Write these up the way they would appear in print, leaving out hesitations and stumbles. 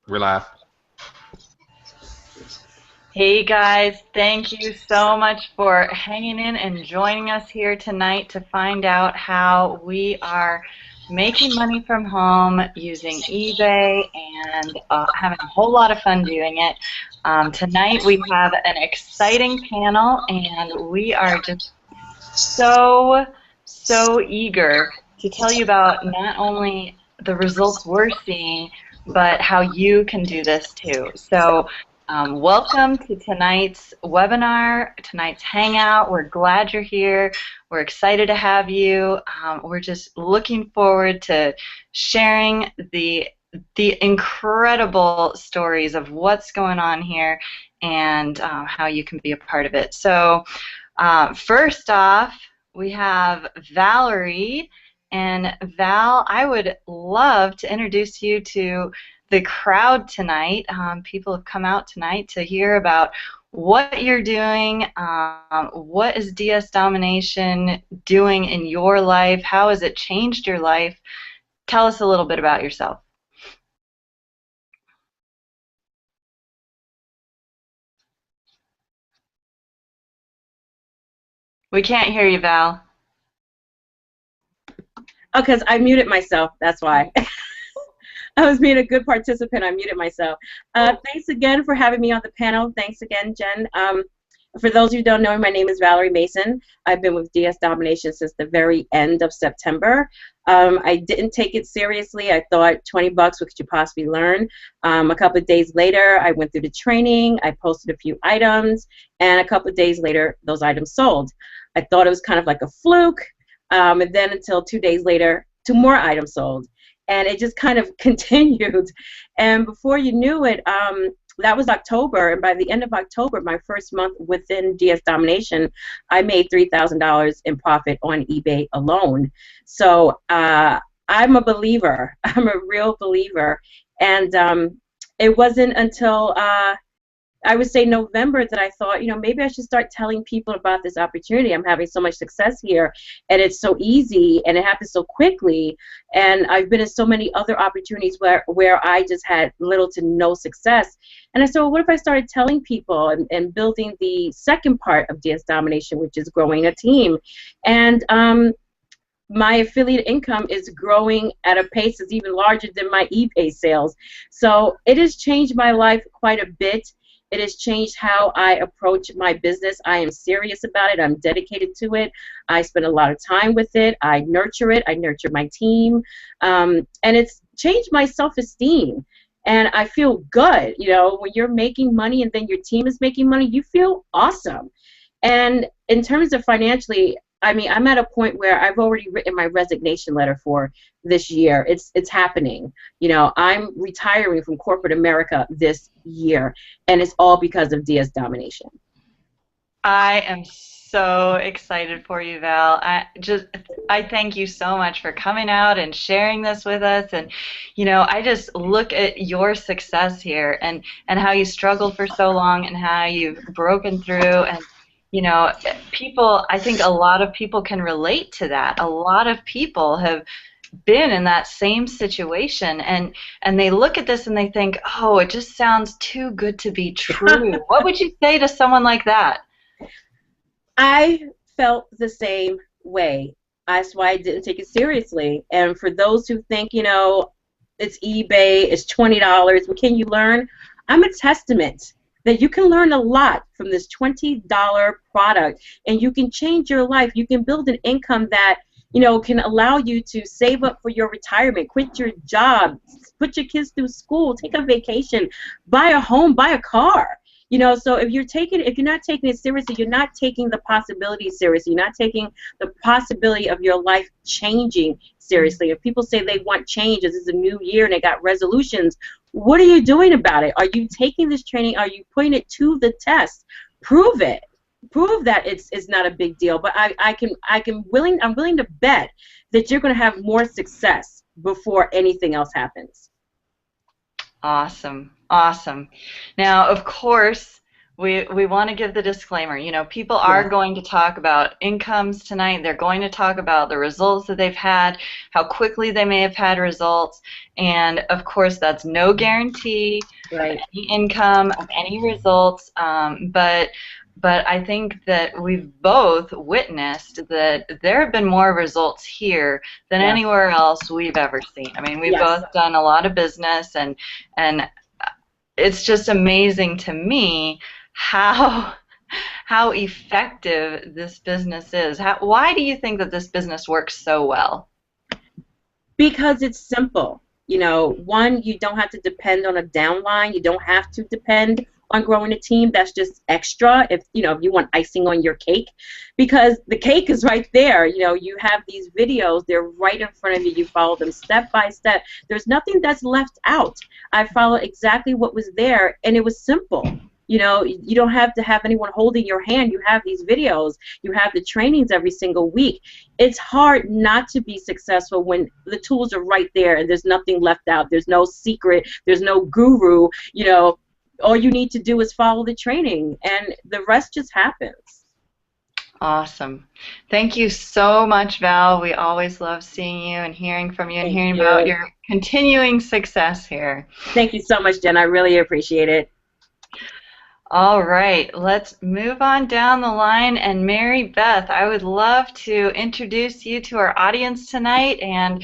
We're live. Hey guys, thank you so much for hanging in and joining us here tonight to find out how we are making money from home using eBay and having a whole lot of fun doing it. Tonight we have an exciting panel and we are just so eager to tell you about not only the results we're seeing, but how you can do this too. So welcome to tonight's webinar, tonight's hangout. We're glad you're here. We're excited to have you. We're just looking forward to sharing the incredible stories of what's going on here and how you can be a part of it. So first off, we have Valerie. And Val, I would love to introduce you to the crowd tonight. People have come out tonight to hear about what you're doing, what is DS Domination doing in your life, how has it changed your life. Tell us a little bit about yourself. We can't hear you, Val. Oh, because I muted myself. That's why. I was being a good participant. I muted myself. Thanks again for having me on the panel. Thanks again, Jen. For those who don't know, my name is Valerie Mason. I've been with DS Domination since the very end of September. I didn't take it seriously. I thought 20 bucks, what could you possibly learn? A couple of days later, I went through the training. I posted a few items, and a couple of days later, those items sold. I thought it was kind of like a fluke. And then until 2 days later, 2 more items sold. And it just kind of continued. And before you knew it, that was October. And by the end of October, my first month within DS Domination, I made $3,000 in profit on eBay alone. So I'm a believer. I'm a real believer. And it wasn't until I would say November that I thought, maybe I should start telling people about this opportunity. I'm having so much success here, and it's so easy, and it happens so quickly. And I've been in so many other opportunities where I just had little to no success. And I said, well, what if I started telling people and building the second part of DS Domination, which is growing a team. And my affiliate income is growing at a pace that's even larger than my eBay sales. So it has changed my life quite a bit. It has changed how I approach my business. I am serious about it. I'm dedicated to it. I spend a lot of time with it. I nurture it. I nurture my team. And it's changed my self-esteem. And I feel good. When you're making money and then your team is making money, you feel awesome. And in terms of financially, I mean, I'm at a point where I've already written my resignation letter for this year. It's happening. I'm retiring from corporate America this year, and it's all because of DS Domination. I am so excited for you, Val. I thank you so much for coming out and sharing this with us. And I just look at your success here and how you struggled for so long and how you've broken through. And people, I think a lot of people can relate to that. A lot of people have been in that same situation, and they look at this and they think, oh, it just sounds too good to be true. What would you say to someone like that? I felt the same way. That's why I didn't take it seriously. And for those who think, it's eBay, it's $20, what can you learn? I'm a testament that you can learn a lot from this $20 product, and you can change your life. You can build an income that can allow you to save up for your retirement, quit your job, put your kids through school, take a vacation, buy a home, buy a car. So if you're not taking it seriously, you're not taking the possibility seriously. You're not taking the possibility of your life changing seriously. If people say they want change, this is a new year and they got resolutions, what are you doing about it? Are you taking this training? Are you putting it to the test? Prove it. Prove that it's not a big deal. But I'm willing to bet that you're going to have more success before anything else happens. Awesome. Awesome. Now, of course, we want to give the disclaimer. You know, people Yes. are going to talk about incomes tonight. They're going to talk about the results that they've had, how quickly they may have had results, and of course, that's no guarantee of Right. any income, of any results. But I think that we've both witnessed that there have been more results here than Yeah. anywhere else we've ever seen. I mean, we've Yes. both done a lot of business, and it's just amazing to me how how effective this business is. Why do you think that this business works so well? Because it's simple. You know, one, you don't have to depend on a downline. You don't have to depend on growing a team. That's just extra if, you know, if you want icing on your cake. Because the cake is right there. You know, you have these videos. They're right in front of you. You follow them step by step. There's nothing that's left out. I followed exactly what was there, and it was simple. You know, you don't have to have anyone holding your hand. You have these videos. You have the trainings every single week. It's hard not to be successful when the tools are right there and there's nothing left out. There's no secret. There's no guru. You know, all you need to do is follow the training, and the rest just happens. Awesome. Thank you so much, Val. We always love seeing you and hearing from you and Thank hearing you. about your continuing success here. Thank you so much, Jen. I really appreciate it. All right, let's move on down the line. And Mary Beth, I would love to introduce you to our audience tonight, and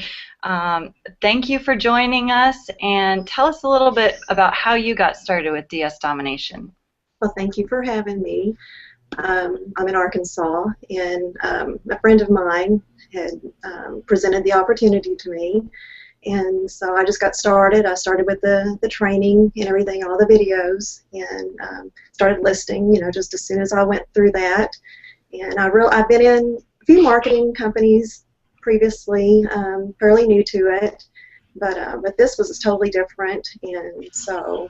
thank you for joining us, and tell us a little bit about how you got started with DS Domination. Well, thank you for having me. I'm in Arkansas, and a friend of mine had presented the opportunity to me, and so I just got started. I started with the training and everything, all the videos, and started listing, you know, just as soon as I went through that. And I've been in a few marketing companies previously, fairly new to it, but this was totally different, and so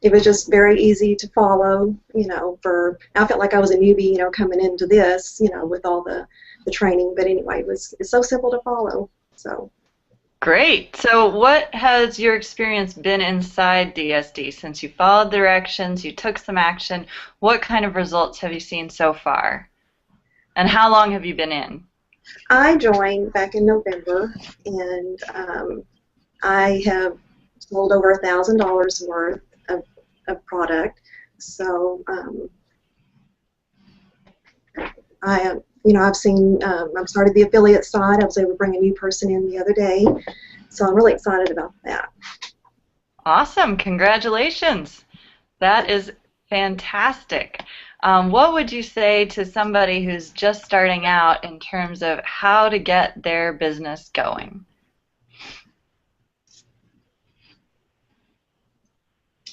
it was just very easy to follow, you know, I felt like I was a newbie, you know, coming into this, you know, with all the training, but anyway, it's so simple to follow, so. Great. So what has your experience been inside DSD? Since you followed directions, you took some action, what kind of results have you seen so far? And how long have you been in? I joined back in November, and I have sold over $1,000 worth of product. So I've seen, I've started the affiliate side. I was able to bring a new person in the other day, so I'm really excited about that. Awesome. Congratulations. That is fantastic. What would you say to somebody who's just starting out in terms of how to get their business going?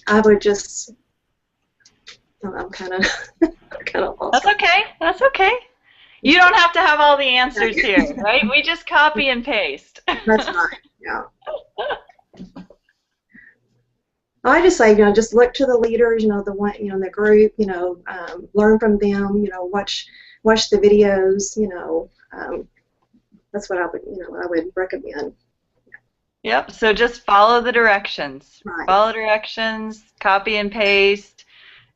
I would just, I'm kind of lost. That's okay. That's okay. You don't have to have all the answers here, right? We just copy and paste. That's right. Yeah. I just say, you know, just look to the leaders, you know, the one, you know, in the group, you know, learn from them, you know, watch the videos, you know. That's what I would recommend. Yep. So just follow the directions. Right. Follow directions, copy and paste,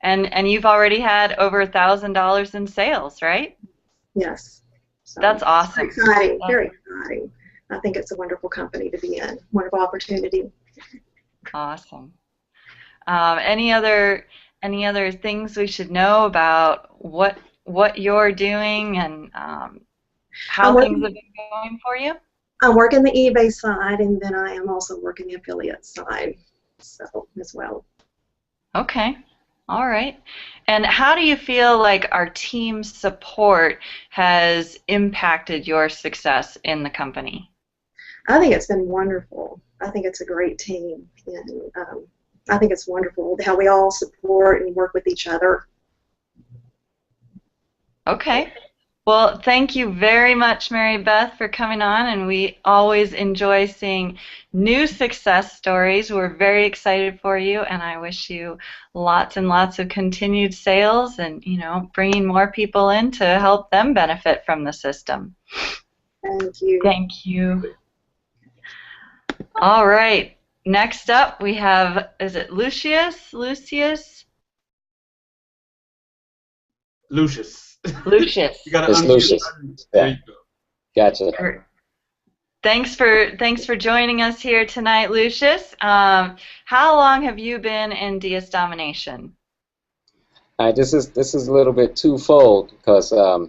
and you've already had over $1,000 in sales, right? Yes. So that's awesome. Very exciting. Very exciting. I think it's a wonderful company to be in. Wonderful opportunity. Awesome. Any other things we should know about what you're doing and how things have been going for you? I'm working the eBay side, and then I am also working the affiliate side, so as well. Okay. All right. And how do you feel like our team support has impacted your success in the company? I think it's been wonderful. I think it's a great team, and I think it's wonderful how we all support and work with each other. Okay. Well, thank you very much, Mary Beth, for coming on, and we always enjoy seeing new success stories. We're very excited for you, and I wish you lots and lots of continued sales and, you know, bringing more people in to help them benefit from the system. Thank you. Thank you. All right. next up we have, is it Lucius? Lucius? Lucius. Lucius. You gotta It's unmute. Lucius. There Yeah. you go. Gotcha. Thanks for joining us here tonight, Lucius. How long have you been in DS Domination? This is a little bit twofold because I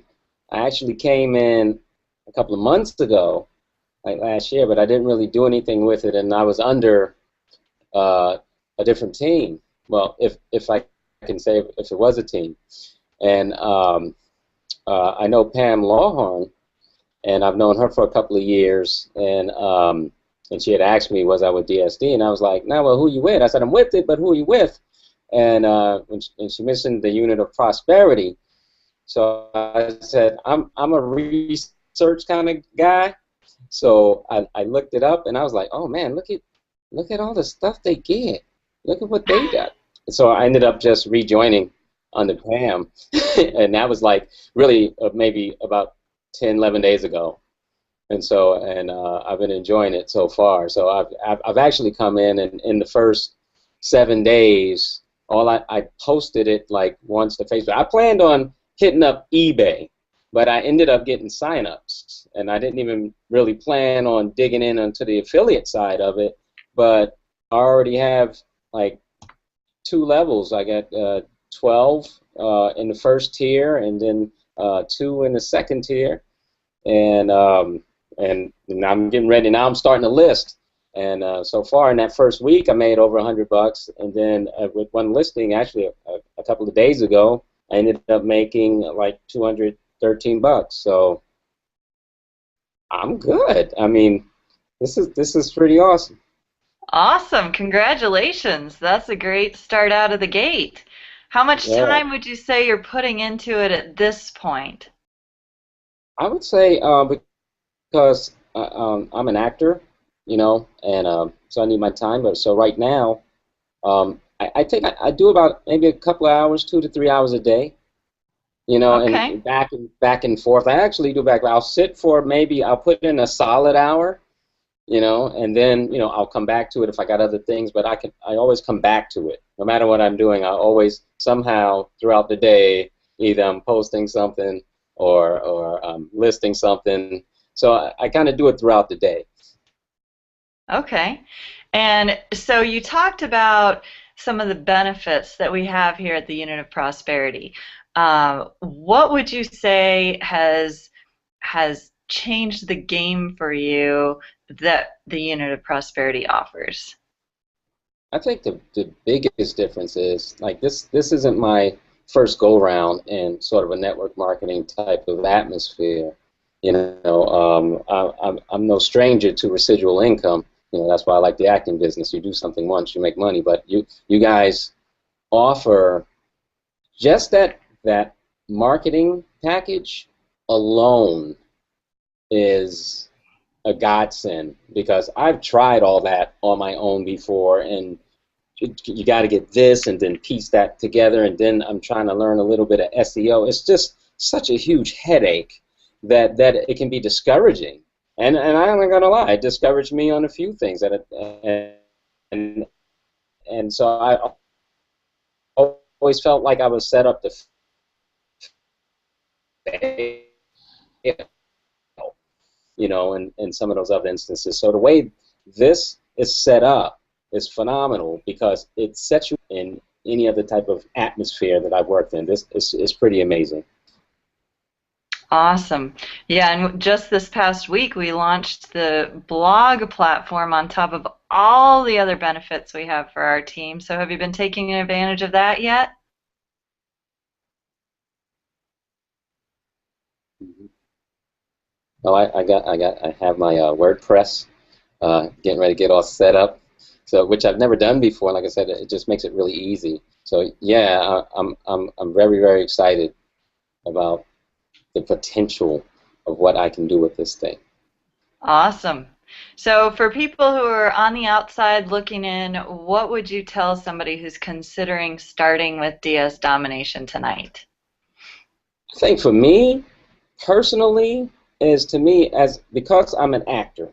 actually came in a couple of months ago, like last year, but I didn't really do anything with it, and I was under a different team. Well, if I can say if it was a team, and I know Pam Lawhorn, and I've known her for a couple of years, and she had asked me, was I with DSD, and I was like, no, well, who you with? I said, I'm with it, but who are you with? And she mentioned the unit of prosperity, so I said, I'm a research kind of guy, so I looked it up, and I was like, oh man, look at all the stuff they get, look at what they got. So I ended up just rejoining under Pam, and that was like really maybe about 10, 11 days ago, and so I've been enjoying it so far. So I've actually come in, and in the first 7 days, I posted it like once to Facebook. I planned on hitting up eBay, but I ended up getting signups, and I didn't even really plan on digging in onto the affiliate side of it. But I already have like 2 levels. I got 12 in the first tier, and then 2 in the second tier, and I'm getting ready now. I'm starting to list, and so far in that first week, I made over $100, and then with one listing, actually a couple of days ago, I ended up making like $213. So I'm good. I mean, this is pretty awesome. Awesome. Congratulations. That's a great start out of the gate. How much time would you say you're putting into it at this point? I would say because I'm an actor, you know, and so I need my time. But so right now, I do about maybe a couple of hours, 2 to 3 hours a day, you know, Okay. and back and forth. I actually do back. I'll sit for maybe I'll put in a solid hour, you know, and then I'll come back to it if I got other things. But I always come back to it, no matter what I'm doing. I always somehow throughout the day either I'm posting something or listing something. So I kind of do it throughout the day. Okay. And so you talked about some of the benefits that we have here at the Unit of Prosperity. What would you say has changed the game for you that the Unit of Prosperity offers? I think the biggest difference is like this isn't my first go round in sort of a network marketing type of atmosphere. You know, I'm no stranger to residual income. You know, that's why I like the acting business. You do something once, you make money. But you guys offer just that marketing package alone is a godsend, because I've tried all that on my own before, and you got to get this and then piece that together, and then I'm trying to learn a little bit of SEO. It's just such a huge headache that it can be discouraging. And I'm not gonna lie, it discouraged me on a few things. And so I always felt like I was set up to fail, you know, in some of those other instances. So the way this is set up is phenomenal, because it sets you in any other type of atmosphere that I've worked in. This is pretty amazing. Awesome. Yeah, and just this past week we launched the blog platform on top of all the other benefits we have for our team. So have you been taking advantage of that yet? Oh, I have my WordPress getting ready to get all set up. So, which I've never done before. Like I said, it just makes it really easy. So yeah, I'm very, very excited about the potential of what I can do with this thing. Awesome. So for people who are on the outside looking in, what would you tell somebody who's considering starting with DS Domination tonight? I think for me, personally, is to me, because I'm an actor,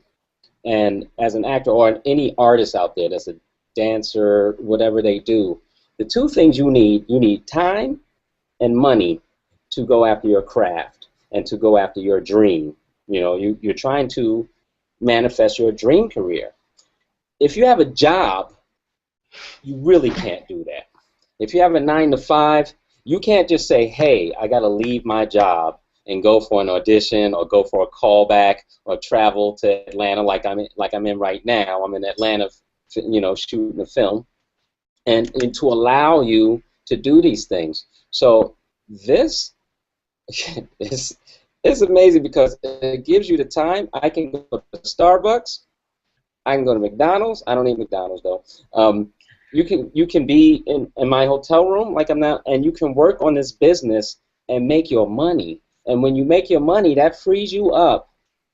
And as an actor or any artist out there that's a dancer, whatever they do, the two things you need time and money to go after your craft and to go after your dream. You know, you're trying to manifest your dream career. If you have a job, you really can't do that. If you have a 9-to-5, you can't just say, hey, I got to leave my job and go for an audition or go for a callback or travel to Atlanta like I'm in right now. I'm in Atlanta, you know, shooting a film, and to allow you to do these things. So this is amazing because it gives you the time. I can go to Starbucks. I can go to McDonald's. I don't eat McDonald's though. You can be in my hotel room like I'm now, and you can work on this business and make your money. And when you make your money, that frees you up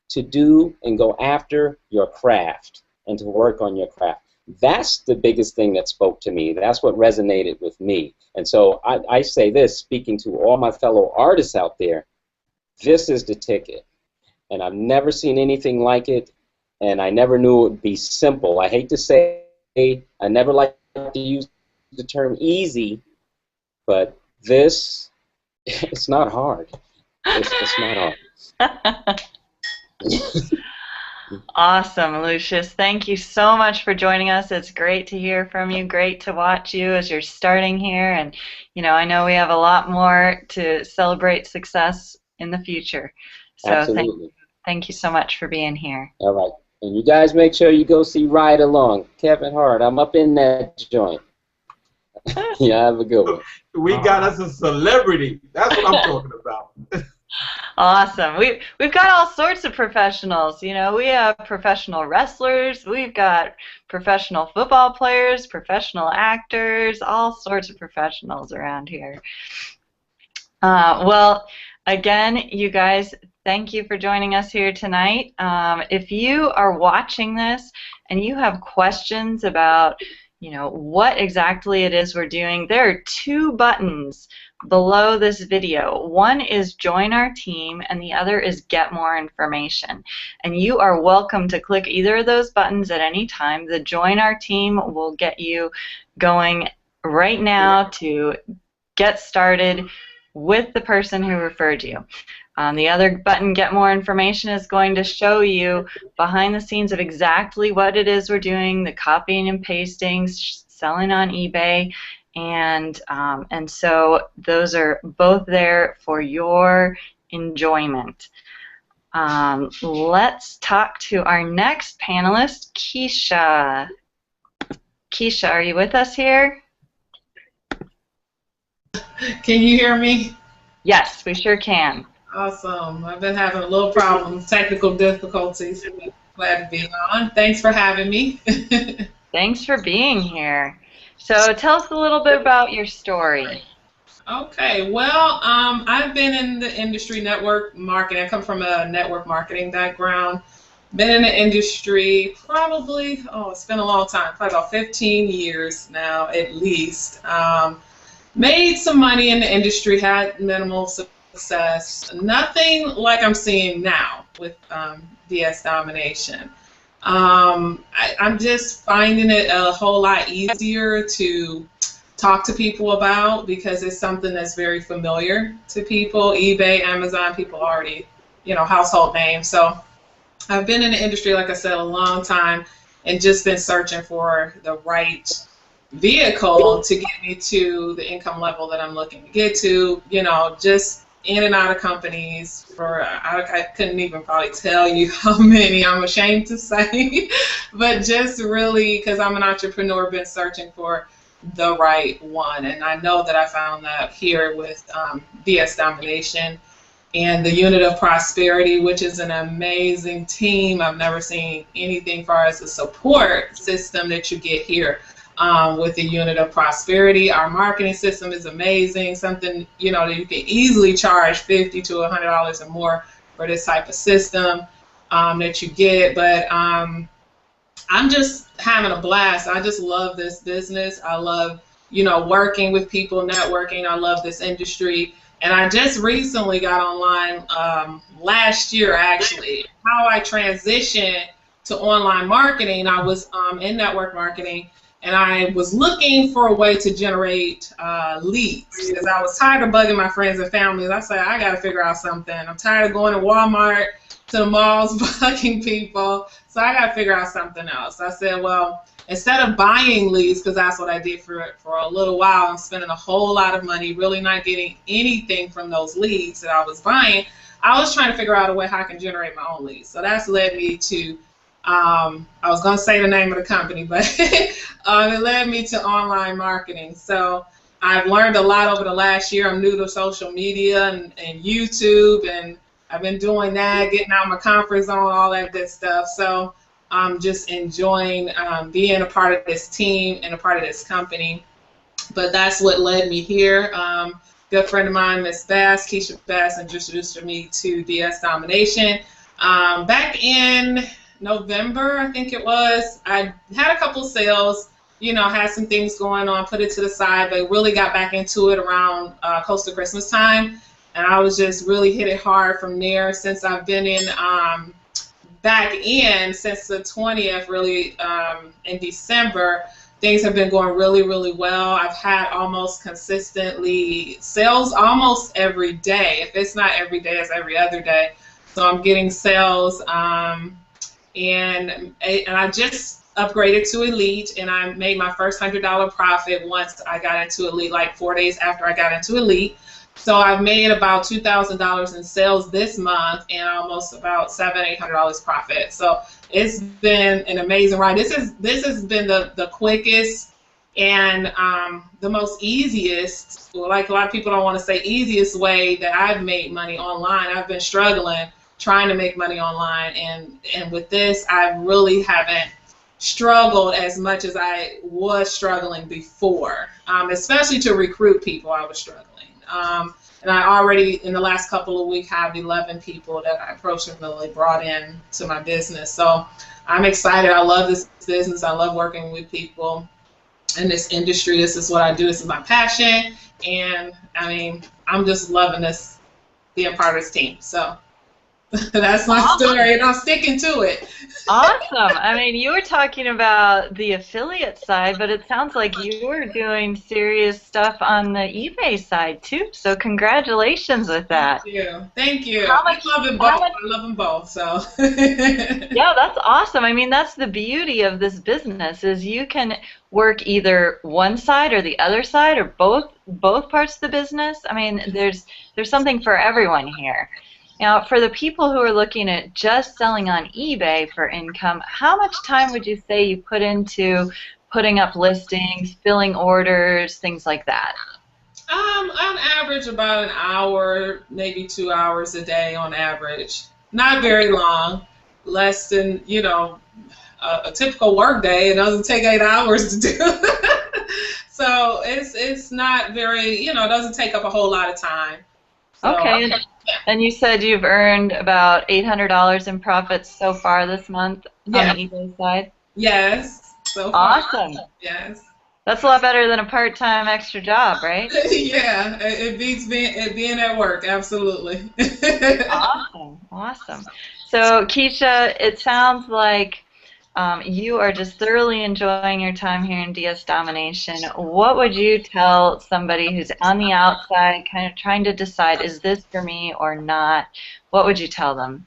to do and go after your craft and to work on your craft. That's the biggest thing that spoke to me. That's what resonated with me. And so I say this, speaking to all my fellow artists out there, this is the ticket. And I've never seen anything like it, and I never knew it would be simple. I hate to say, I never like to use the term easy, but this, it's not hard. It's not hard. Awesome, Lucius. Thank you so much for joining us. It's great to hear from you. Great to watch you as you're starting here. And, you know, I know we have a lot more to celebrate success in the future. So Absolutely. thank you so much for being here. All right. And you guys make sure you go see Ride Along. Kevin Hart, I'm up in that joint. Yeah, have a good one. We got us a celebrity. That's what I'm talking about. Awesome. We've got all sorts of professionals. You know, we have professional wrestlers, we've got professional football players, professional actors, all sorts of professionals around here. Well, again, you guys, thank you for joining us here tonight. If you are watching this and you have questions about, you know, what exactly it is we're doing, there are two buttons below this video. One is join our team and the other is get more information. And you are welcome to click either of those buttons at any time. The join our team will get you going right now to get started with the person who referred you. The other button, Get More Information, is going to show you behind the scenes of exactly what it is we're doing, the copying and pasting, selling on eBay, and so those are both there for your enjoyment. Let's talk to our next panelist, Keisha. Keisha, are you with us here? Can you hear me? Yes, we sure can. Awesome. I've been having a little problems, technical difficulties. Glad to be on. Thanks for having me. Thanks for being here. So tell us a little bit about your story. Okay. Well, I've been in the industry, network marketing. I come from a network marketing background. Been in the industry probably, it's been a long time, probably about 15 years now at least. Made some money in the industry, had minimal success. Nothing like I'm seeing now with DS Domination. I'm just finding it a whole lot easier to talk to people about because it's something that's very familiar to people. eBay, Amazon, people already, you know, household names. So I've been in the industry, like I said, a long time and just been searching for the right vehicle to get me to the income level that I'm looking to get to, you know, just in and out of companies for, I couldn't even probably tell you how many, I'm ashamed to say, but just really, because I'm an entrepreneur, been searching for the right one, and I know that I found that here with DS Domination and the Unit of Prosperity, which is an amazing team. I've never seen anything far as a support system that you get here. With the Unit of Prosperity, our marketing system is amazing. Something, you know, that you can easily charge $50 to $100 or more for this type of system that you get. But I'm just having a blast. I just love this business. I love, you know, working with people, networking. I love this industry. And I just recently got online last year, actually, how I transitioned to online marketing. I was in network marketing, and I was looking for a way to generate leads because I was tired of bugging my friends and family. I said, I got to figure out something. I'm tired of going to Walmart, to the malls, bugging people, so I got to figure out something else. I said, well, instead of buying leads, because that's what I did for a little while, I'm spending a whole lot of money, really not getting anything from those leads that I was buying. I was trying to figure out a way how I can generate my own leads. So that's led me to, I was going to say the name of the company, but it led me to online marketing. So I've learned a lot over the last year. I'm new to social media and YouTube, and I've been doing that, getting out of my comfort zone, all that good stuff. So I'm just enjoying being a part of this team and a part of this company. But that's what led me here. Good friend of mine, Miss Bass, Keisha Bass, introduced me to DS Domination. Back in November, I think it was, I had a couple sales, had some things going on, put it to the side, but really got back into it around close to Christmas time. And I was just really hit it hard from there. Since I've been in, back in since the 20th, really in December, things have been going really, really well. I've had almost consistently sales almost every day. If it's not every day, it's every other day. So I'm getting sales, and I just upgraded to Elite, and I made my first $100 profit once I got into Elite, like 4 days after I got into Elite. So I've made about $2,000 in sales this month and almost about $700-800 profit. So it's been an amazing ride. This has been the quickest and the most easiest, like a lot of people don't want to say easiest way that I've made money online. I've been struggling trying to make money online, and with this I really haven't struggled as much as I was struggling before, especially to recruit people. I was struggling. And I already, in the last couple of weeks, have 11 people that I personally brought in to my business. So I'm excited. I love this business. I love working with people in this industry. This is what I do. This is my passion. And, I mean, I'm just loving this, being part of this team. So that's my story, and I'm sticking to it. Awesome. I mean, you were talking about the affiliate side, but it sounds like you were doing serious stuff on the eBay side too. So congratulations with that. Thank you. Thank you. I love them both. I love them both. So. Yeah, that's awesome. I mean, that's the beauty of this business is you can work either one side or the other side or both parts of the business. I mean, there's something for everyone here. Now, for the people who are looking at just selling on eBay for income, how much time would you say you put into putting up listings, filling orders, things like that? On average, about an hour, maybe 2 hours a day on average. Not very long, less than, a typical work day. It doesn't take 8 hours to do. So it's not very, it doesn't take up a whole lot of time. So, okay. And you said you've earned about $800 in profits so far this month on the eBay side? Yes. So far. Awesome. Yes. That's a lot better than a part-time extra job, right? Yeah, it beats being at work, absolutely. Awesome, awesome. So, Keisha, it sounds like you are just thoroughly enjoying your time here in DS Domination. What would you tell somebody who's on the outside, kind of trying to decide, is this for me or not? What would you tell them?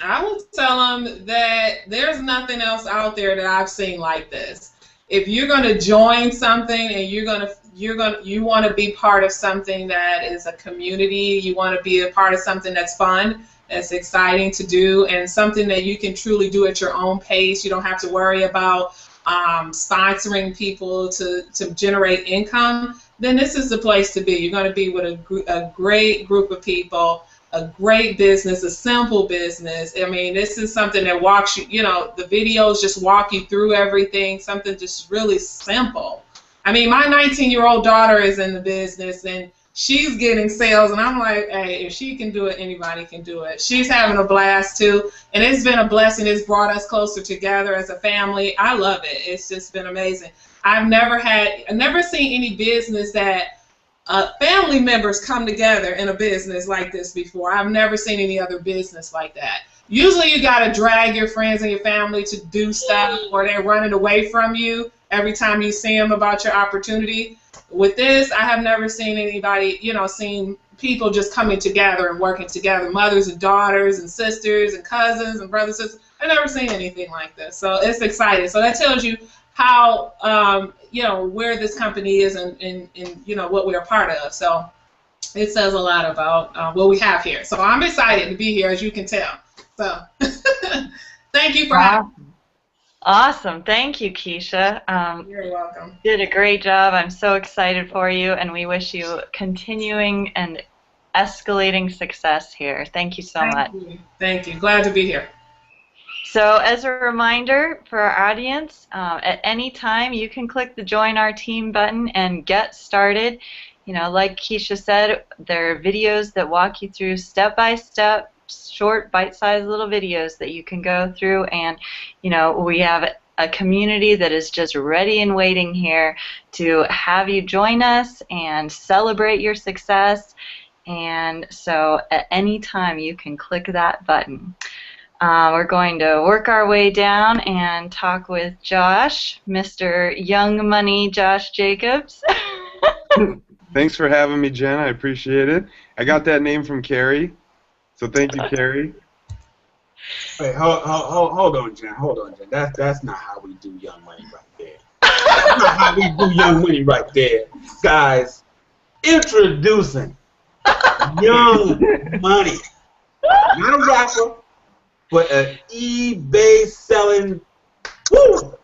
I would tell them that there's nothing else out there that I've seen like this. If you're going to join something and you want to be part of something that is a community, you want to be a part of something that's fun, that's exciting to do, and something that you can truly do at your own pace. You don't have to worry about sponsoring people to generate income, then this is the place to be. You're going to be with a great group of people, a great business, a simple business. I mean, this is something that walks you, the videos just walk you through everything, something just really simple. I mean, my 19-year-old daughter is in the business, and she's getting sales, and I'm like, hey, if she can do it, anybody can do it. She's having a blast too, and it's been a blessing. It's brought us closer together as a family. I love it. It's just been amazing. I've never seen any business that family members come together in a business like this before. I've never seen any other business like that. Usually you got to drag your friends and your family to do stuff, or they're running away from you every time you see them about your opportunity. With this, I have never seen anybody, seen people just coming together and working together, mothers and daughters and sisters and cousins and brothers and sisters. I've never seen anything like this. So it's exciting. So that tells you how, where this company is and what we're a part of. So it says a lot about what we have here. So I'm excited to be here, as you can tell. So thank you for having me. Awesome. Thank you, Keisha. You're welcome. You did a great job. I'm so excited for you, and we wish you continuing and escalating success here. Thank you so much. Thank you. Glad to be here. So as a reminder for our audience, at any time you can click the Join Our Team button and get started. Like Keisha said, there are videos that walk you through step-by-step, short, bite-sized little videos that you can go through, and we have a community that is just ready and waiting here to have you join us and celebrate your success. And so at any time you can click that button. We're going to work our way down and talk with Josh, Mr. Young Money Josh Jacobs. Thanks for having me, Jen. I appreciate it. I got that name from Carrie, so thank you, Carrie. Wait, hold on, Jen. Hold on, Jen. That's not how we do Young Money right there. That's not how we do Young Money right there. Guys, introducing Young Money. Not a rapper, but an eBay selling. Woo!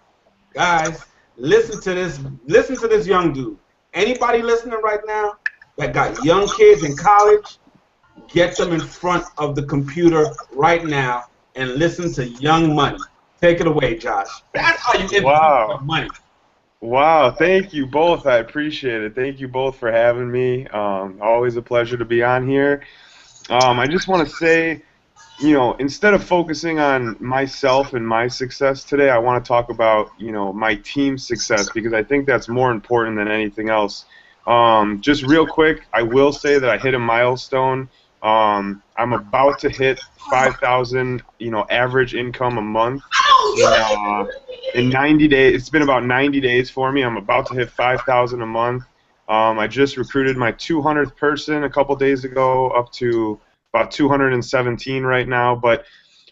Guys, listen to this young dude. Anybody listening right now that got young kids in college, get them in front of the computer right now and listen to Young Money. Take it away, Josh. That's how you introduce Young Money. Wow, thank you both. I appreciate it. Thank you both for having me. Always a pleasure to be on here. I just want to say, instead of focusing on myself and my success today, I want to talk about, my team's success, because I think that's more important than anything else. Just real quick, I will say that I hit a milestone. I'm about to hit 5,000, average income a month. In 90 days, it's been about 90 days for me. I'm about to hit 5,000 a month. I just recruited my 200th person a couple days ago, up to about 217 right now. But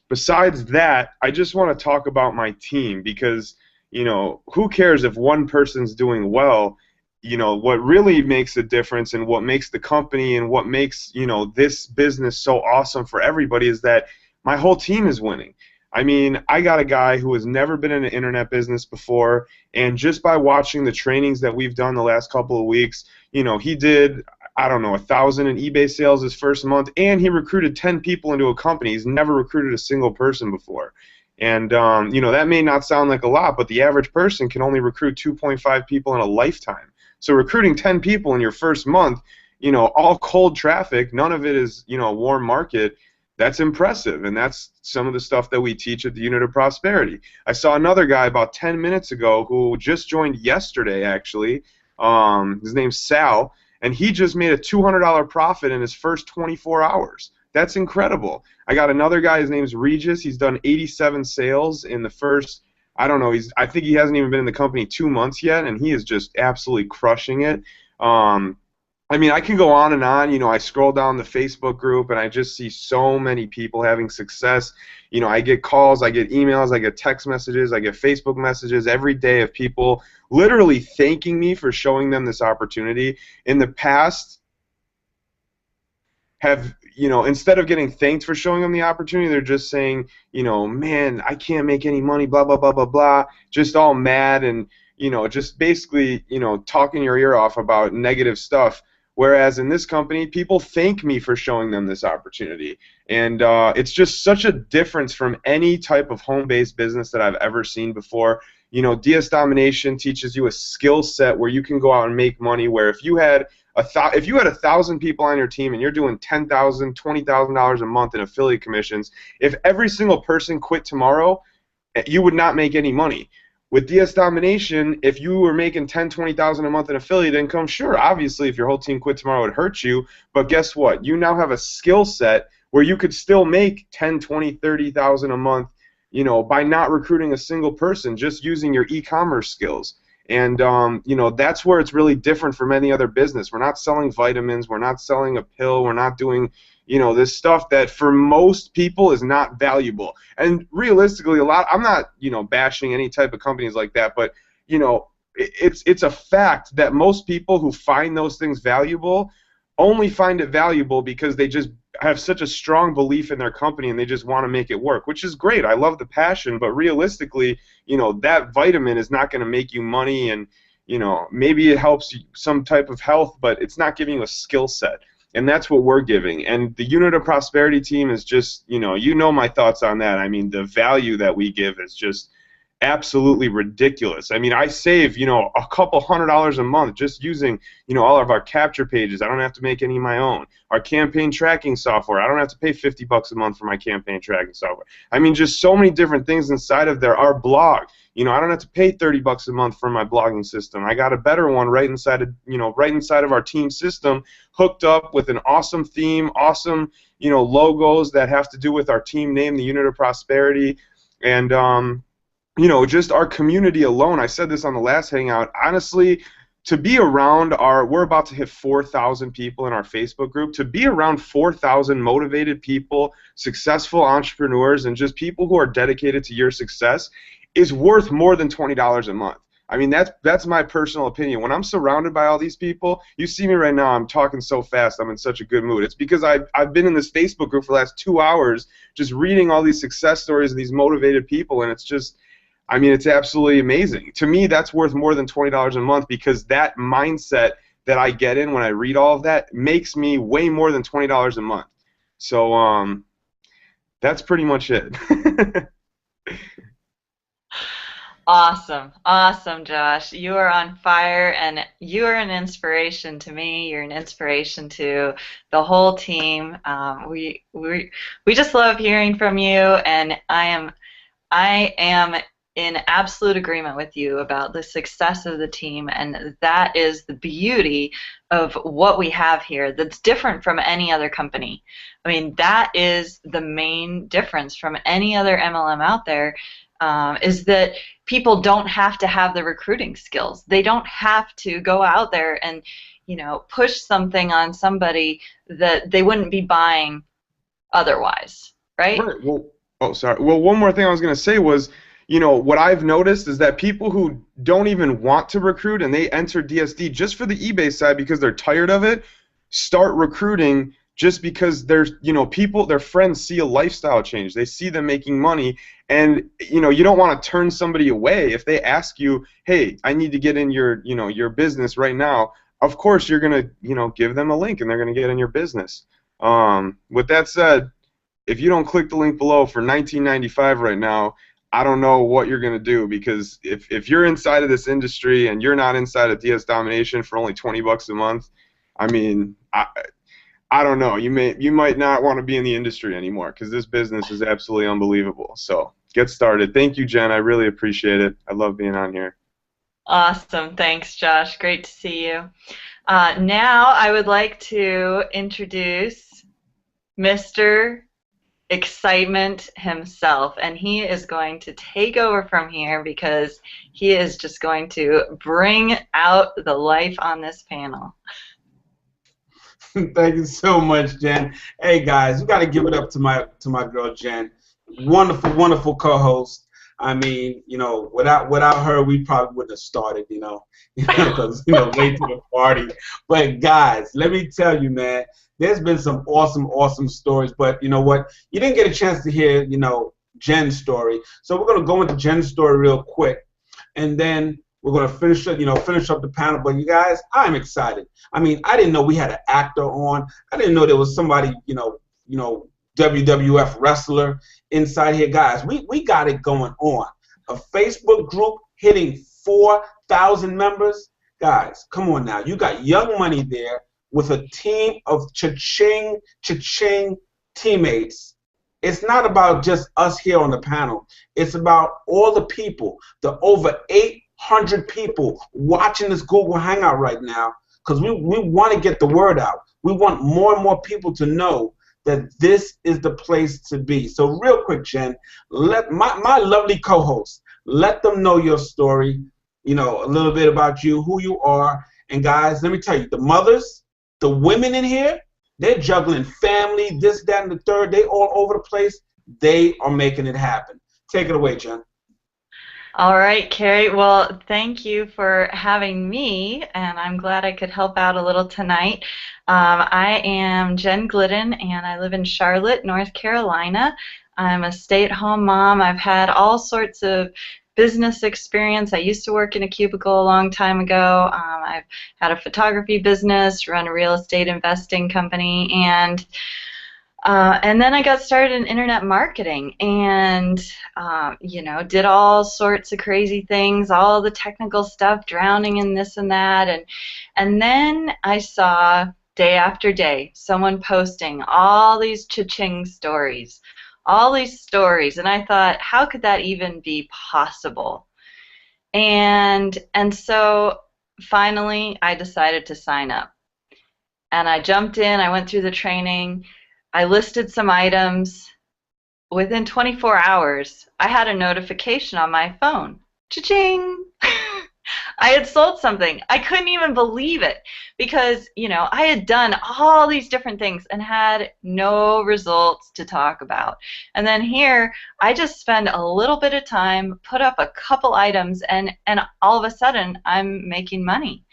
besides that, I just want to talk about my team, because, who cares if one person's doing well? What really makes a difference and what makes the company and what makes, this business so awesome for everybody is that my whole team is winning. I mean, I got a guy who has never been in an internet business before, and just by watching the trainings that we've done the last couple of weeks, he did, I don't know, 1,000 in eBay sales his first month, and he recruited 10 people into a company. He's never recruited a single person before. And, that may not sound like a lot, but the average person can only recruit 2.5 people in a lifetime. So recruiting 10 people in your first month, all cold traffic, none of it is, a warm market, that's impressive. And that's some of the stuff that we teach at the Unit of Prosperity. I saw another guy about 10 minutes ago who just joined yesterday, actually. His name's Sal, and he just made a $200 profit in his first 24 hours. That's incredible. I got another guy, his name's Regis. He's done 87 sales in the first, I don't know, I think he hasn't even been in the company 2 months yet, and he is just absolutely crushing it. I mean, I can go on and on. I scroll down the Facebook group, and I just see so many people having success. I get calls, I get emails, I get text messages, I get Facebook messages every day of people literally thanking me for showing them this opportunity. In the past, instead of getting thanked for showing them the opportunity, they're just saying, man, I can't make any money, blah, blah, blah, blah, blah, just all mad and, just basically, talking your ear off about negative stuff. Whereas in this company, people thank me for showing them this opportunity. And it's just such a difference from any type of home-based business that I've ever seen before. DS Domination teaches you a skill set where you can go out and make money, where if you had 1,000 people on your team and you're doing $10,000, $20,000 a month in affiliate commissions, if every single person quit tomorrow, you would not make any money. With DS Domination, if you were making $10,000, $20,000 a month in affiliate income, sure, obviously if your whole team quit tomorrow, it would hurt you, but guess what? You now have a skill set where you could still make 10, 20, 30,000 a month, you know, by not recruiting a single person, just using your e-commerce skills. And, you know, that's where it's really different from any other business. We're not selling vitamins. We're not selling a pill. We're not doing, you know, this stuff that for most people is not valuable. And realistically, I'm not, you know, bashing any type of companies like that, but, you know, it's a fact that most people who find those things valuable only find it valuable because they just have such a strong belief in their company and they just want to make it work, which is great. I love the passion, but realistically, you know, that vitamin is not going to make you money, and, you know, maybe it helps you some type of health, but it's not giving you a skill set. And that's what we're giving. And the Unit of Prosperity team is just, you know my thoughts on that. I mean, the value that we give is just absolutely ridiculous. I mean, I save, you know, a couple $100s a month just using, you know, all of our capture pages. I don't have to make any of my own. Our campaign tracking software, I don't have to pay $50 a month for my campaign tracking software. I mean, just so many different things inside of there. Our blog, you know, I don't have to pay $30 a month for my blogging system. I got a better one right inside of, you know, right inside of our team system, hooked up with an awesome theme, awesome, you know, logos that have to do with our team name, the Unit of Prosperity, and you know, just our community alone. I said this on the last hangout. Honestly, to be around we're about to hit 4,000 people in our Facebook group. To be around 4,000 motivated people, successful entrepreneurs, and just people who are dedicated to your success is worth more than $20 a month. I mean, that's my personal opinion. When I'm surrounded by all these people, you see me right now, I'm talking so fast, I'm in such a good mood. It's because I've been in this Facebook group for the last 2 hours just reading all these success stories of these motivated people, and it's just, I mean, it's absolutely amazing. To me, that's worth more than $20 a month, because that mindset that I get in when I read all of that makes me way more than $20 a month. So that's pretty much it. Awesome. Awesome, Josh. You are on fire, and you are an inspiration to me. You're an inspiration to the whole team. We just love hearing from you, and I am in absolute agreement with you about the success of the team, and that is the beauty of what we have here that's different from any other company. I mean, that is the main difference from any other MLM out there, is that people don't have to have the recruiting skills. They don't have to go out there and, you know, push something on somebody that they wouldn't be buying otherwise, right? Right. Well, oh, sorry. Well, one more thing I was going to say was, you know, what I've noticed is that people who don't even want to recruit and they enter DSD just for the eBay side because they're tired of it, start recruiting just because there's, you know, people, their friends see a lifestyle change. They see them making money, and, you know, you don't want to turn somebody away if they ask you, hey, I need to get in your, you know, your business right now. Of course, you're going to, you know, give them a link and they're going to get in your business. With that said, if you don't click the link below for $19.95 right now, I don't know what you're going to do, because if you're inside of this industry and you're not inside of DS Domination for only $20 a month, I mean, I don't know. You might not want to be in the industry anymore, because this business is absolutely unbelievable. So get started. Thank you, Jen. I really appreciate it. I love being on here. Awesome. Thanks, Josh. Great to see you. Now I would like to introduce Mr. Excitement himself, and he is going to take over from here because he is just going to bring out the life on this panel. Thank you so much, Jen. Hey guys, we got to give it up to my girl Jen. Wonderful, wonderful co-host. I mean, you know, without her, we probably wouldn't have started, because late to the party. But guys, let me tell you, man, there's been some awesome stories. But you know what? You didn't get a chance to hear, Jen's story. So we're gonna go into Jen's story real quick, and then we're gonna finish up the panel. But you guys, I'm excited. I mean, I didn't know we had an actor on. I didn't know there was somebody, WWF wrestler inside here. Guys, we got it going on. A Facebook group hitting 4,000 members. Guys, come on now. You got Young Money there with a team of cha-ching teammates. It's not about just us here on the panel. It's about all the people, the over 800 people watching this Google Hangout right now, because we want to get the word out. We want more and more people to know that this is the place to be. So real quick, Jen, let my lovely co-host, let them know your story, you know, a little bit about you, who you are. And guys, let me tell you, the mothers, the women in here, they're juggling family, this, that, and the third. They all over the place. They are making it happen. Take it away, Jen. All right, Carrie. Well, thank you for having me, and I'm glad I could help out a little tonight. I am Jen Glidden, and I live in Charlotte, North Carolina. I'm a stay-at-home mom. I've had all sorts of business experience. I used to work in a cubicle a long time ago. I've had a photography business, run a real estate investing company, and then I got started in internet marketing and, you know, did all sorts of crazy things, all the technical stuff, drowning in this and that. And then I saw day after day someone posting all these cha-ching stories, all these stories. And I thought, how could that even be possible? And so finally I decided to sign up. And I jumped in, I went through the training. I listed some items. Within 24 hours, I had a notification on my phone. Cha-ching! I had sold something. I couldn't even believe it because, you know, I had done all these different things and had no results to talk about. And then here, I just spend a little bit of time, put up a couple items, and all of a sudden, I'm making money.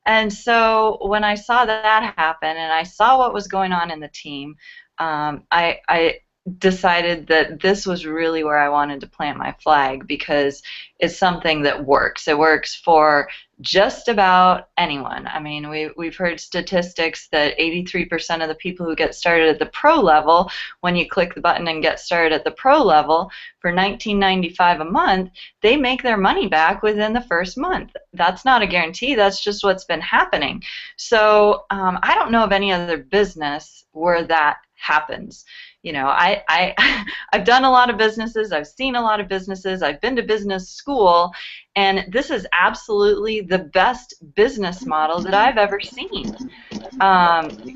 And so when I saw that happen and I saw what was going on in the team, I decided that this was really where I wanted to plant my flag because it's something that works. It works for just about anyone. I mean, we've heard statistics that 83% of the people who get started at the pro level, when you click the button and get started at the pro level, for $19.95 a month, they make their money back within the first month. That's not a guarantee. That's just what's been happening. So I don't know of any other business where that happens. You know, I've done a lot of businesses, I've seen a lot of businesses, I've been to business school, and this is absolutely the best business model that I've ever seen.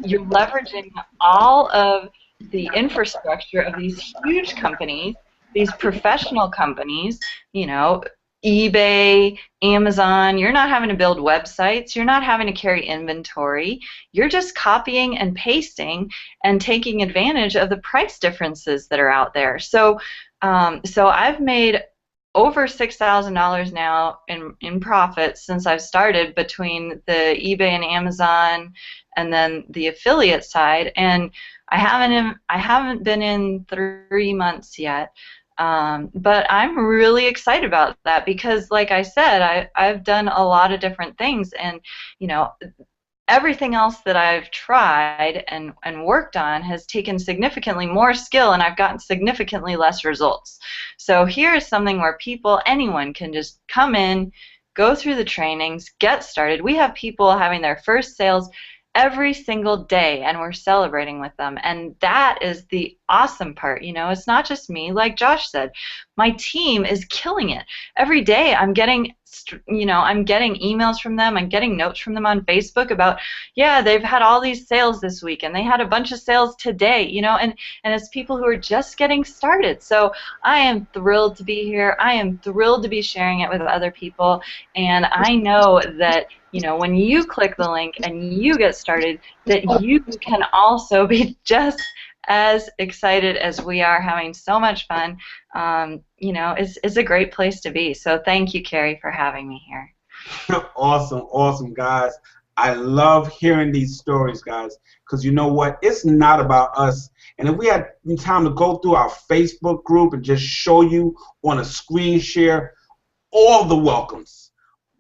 You're leveraging all of the infrastructure of these huge companies, these professional companies, you know, eBay, Amazon. You're not having to build websites. You're not having to carry inventory. You're just copying and pasting and taking advantage of the price differences that are out there. So, so I've made over $6,000 now in profits since I've started between the eBay and Amazon and then the affiliate side. And I haven't been in 3 months yet. But I'm really excited about that because, like I said, I've done a lot of different things, and you know, everything else that I've tried and worked on has taken significantly more skill, and I've gotten significantly less results. So here is something where anyone can just come in, go through the trainings, get started. We have people having their first sales every single day, and we're celebrating with them, and that is the awesome part. You know, it's not just me. Like Josh said, my team is killing it. Every day I'm getting, you know, I'm getting emails from them, I'm getting notes from them on Facebook about, yeah, they've had all these sales this week and they had a bunch of sales today, you know, and it's people who are just getting started. So I am thrilled to be here. I am thrilled to be sharing it with other people, and I know that, you know, when you click the link and you get started, that you can also be just as excited as we are, having so much fun. You know, it's a great place to be. So thank you, Carrie, for having me here. Awesome, awesome, guys. I love hearing these stories, guys, because you know what? It's not about us. And if we had time to go through our Facebook group and just show you on a screen share all the welcomes.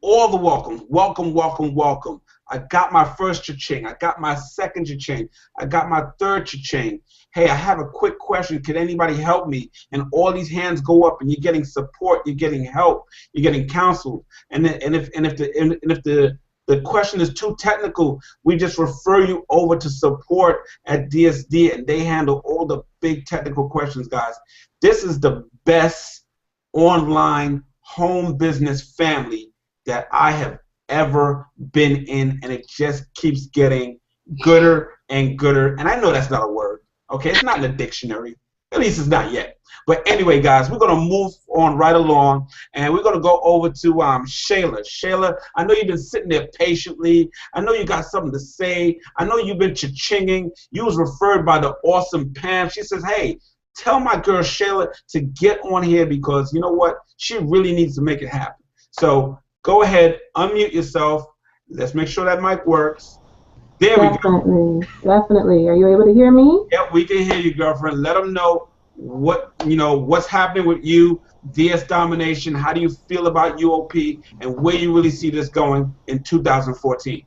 All the welcomes. Welcome, welcome, welcome. I got my first cha-ching. I got my second cha-ching. I got my third cha-ching. Hey, I have a quick question. Could anybody help me? And all these hands go up, and you're getting support. You're getting help. You're getting counsel. And if the question is too technical, we just refer you over to support at DSD, and they handle all the big technical questions, guys. This is the best online home business family that I have ever been in, and it just keeps getting gooder and gooder. And I know that's not a word, Okay, it's not in the dictionary. At least it's not yet. But anyway, guys, we're going to move on right along, and we're going to go over to Shayla. Shayla, I know you've been sitting there patiently. I know you got something to say. I know you've been cha-chinging. You was referred by the awesome Pam. She says, hey, tell my girl Shayla to get on here because you know what? She really needs to make it happen. So go ahead, unmute yourself. Let's make sure that mic works. There we go. Definitely. Are you able to hear me? Yep, we can hear you, girlfriend. Let them know what's happening with you, DS Domination. How do you feel about UOP, and where you really see this going in 2014?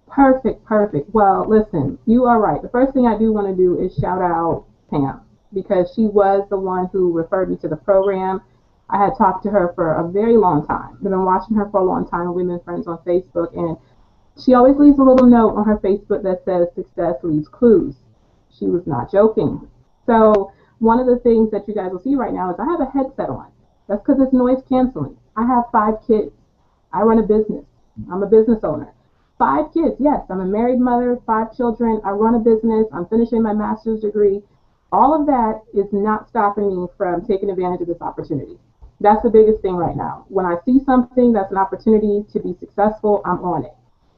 Perfect. Well, listen, you are right. The first thing I do want to do is shout out Pam because she was the one who referred me to the program. I had talked to her for a very long time. I've been watching her for a long time. We've been friends on Facebook, and she always leaves a little note on her Facebook that says success leaves clues. She was not joking. So one of the things that you guys will see right now is I have a headset on. That's because it's noise canceling. I have 5 kids. I run a business. I'm a business owner. 5 kids, yes. I'm a married mother, 5 children. I run a business. I'm finishing my master's degree. All of that is not stopping me from taking advantage of this opportunity. That's the biggest thing right now. When I see something that's an opportunity to be successful, I'm on it.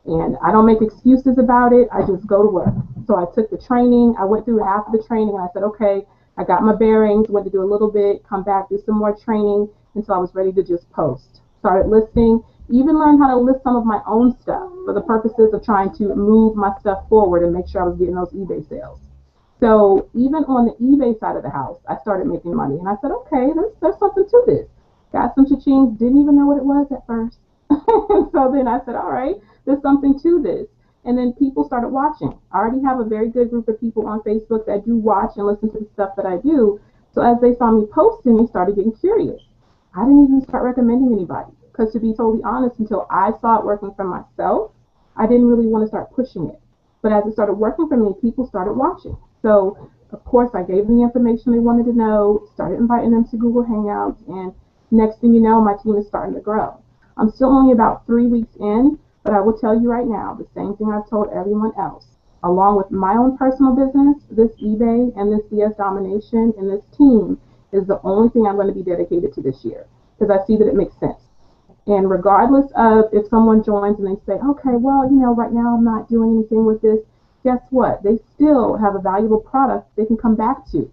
And I don't make excuses about it. I just go to work. So I took the training. I went through half of the training, and I said, okay, I got my bearings, went to do a little bit, come back, do some more training until I was ready to just post. Started listing, even learned how to list some of my own stuff for the purposes of trying to move my stuff forward and make sure I was getting those eBay sales. So even on the eBay side of the house, I started making money. And I said, okay, there's something to this. Got some cha-chings, didn't even know what it was at first. And so then I said, all right, there's something to this. And then people started watching. I already have a very good group of people on Facebook that do watch and listen to the stuff that I do. So as they saw me posting, they started getting curious. I didn't even start recommending anybody because, to be totally honest, until I saw it working for myself, I didn't really want to start pushing it. But as it started working for me, people started watching. So, of course, I gave them the information they wanted to know, started inviting them to Google Hangouts, and next thing you know, my team is starting to grow. I'm still only about 3 weeks in, but I will tell you right now, the same thing I've told everyone else. Along with my own personal business, this eBay and this DS Domination and this team is the only thing I'm going to be dedicated to this year because I see that it makes sense. And regardless of if someone joins and they say, okay, well, right now I'm not doing anything with this, guess what? They still have a valuable product they can come back to.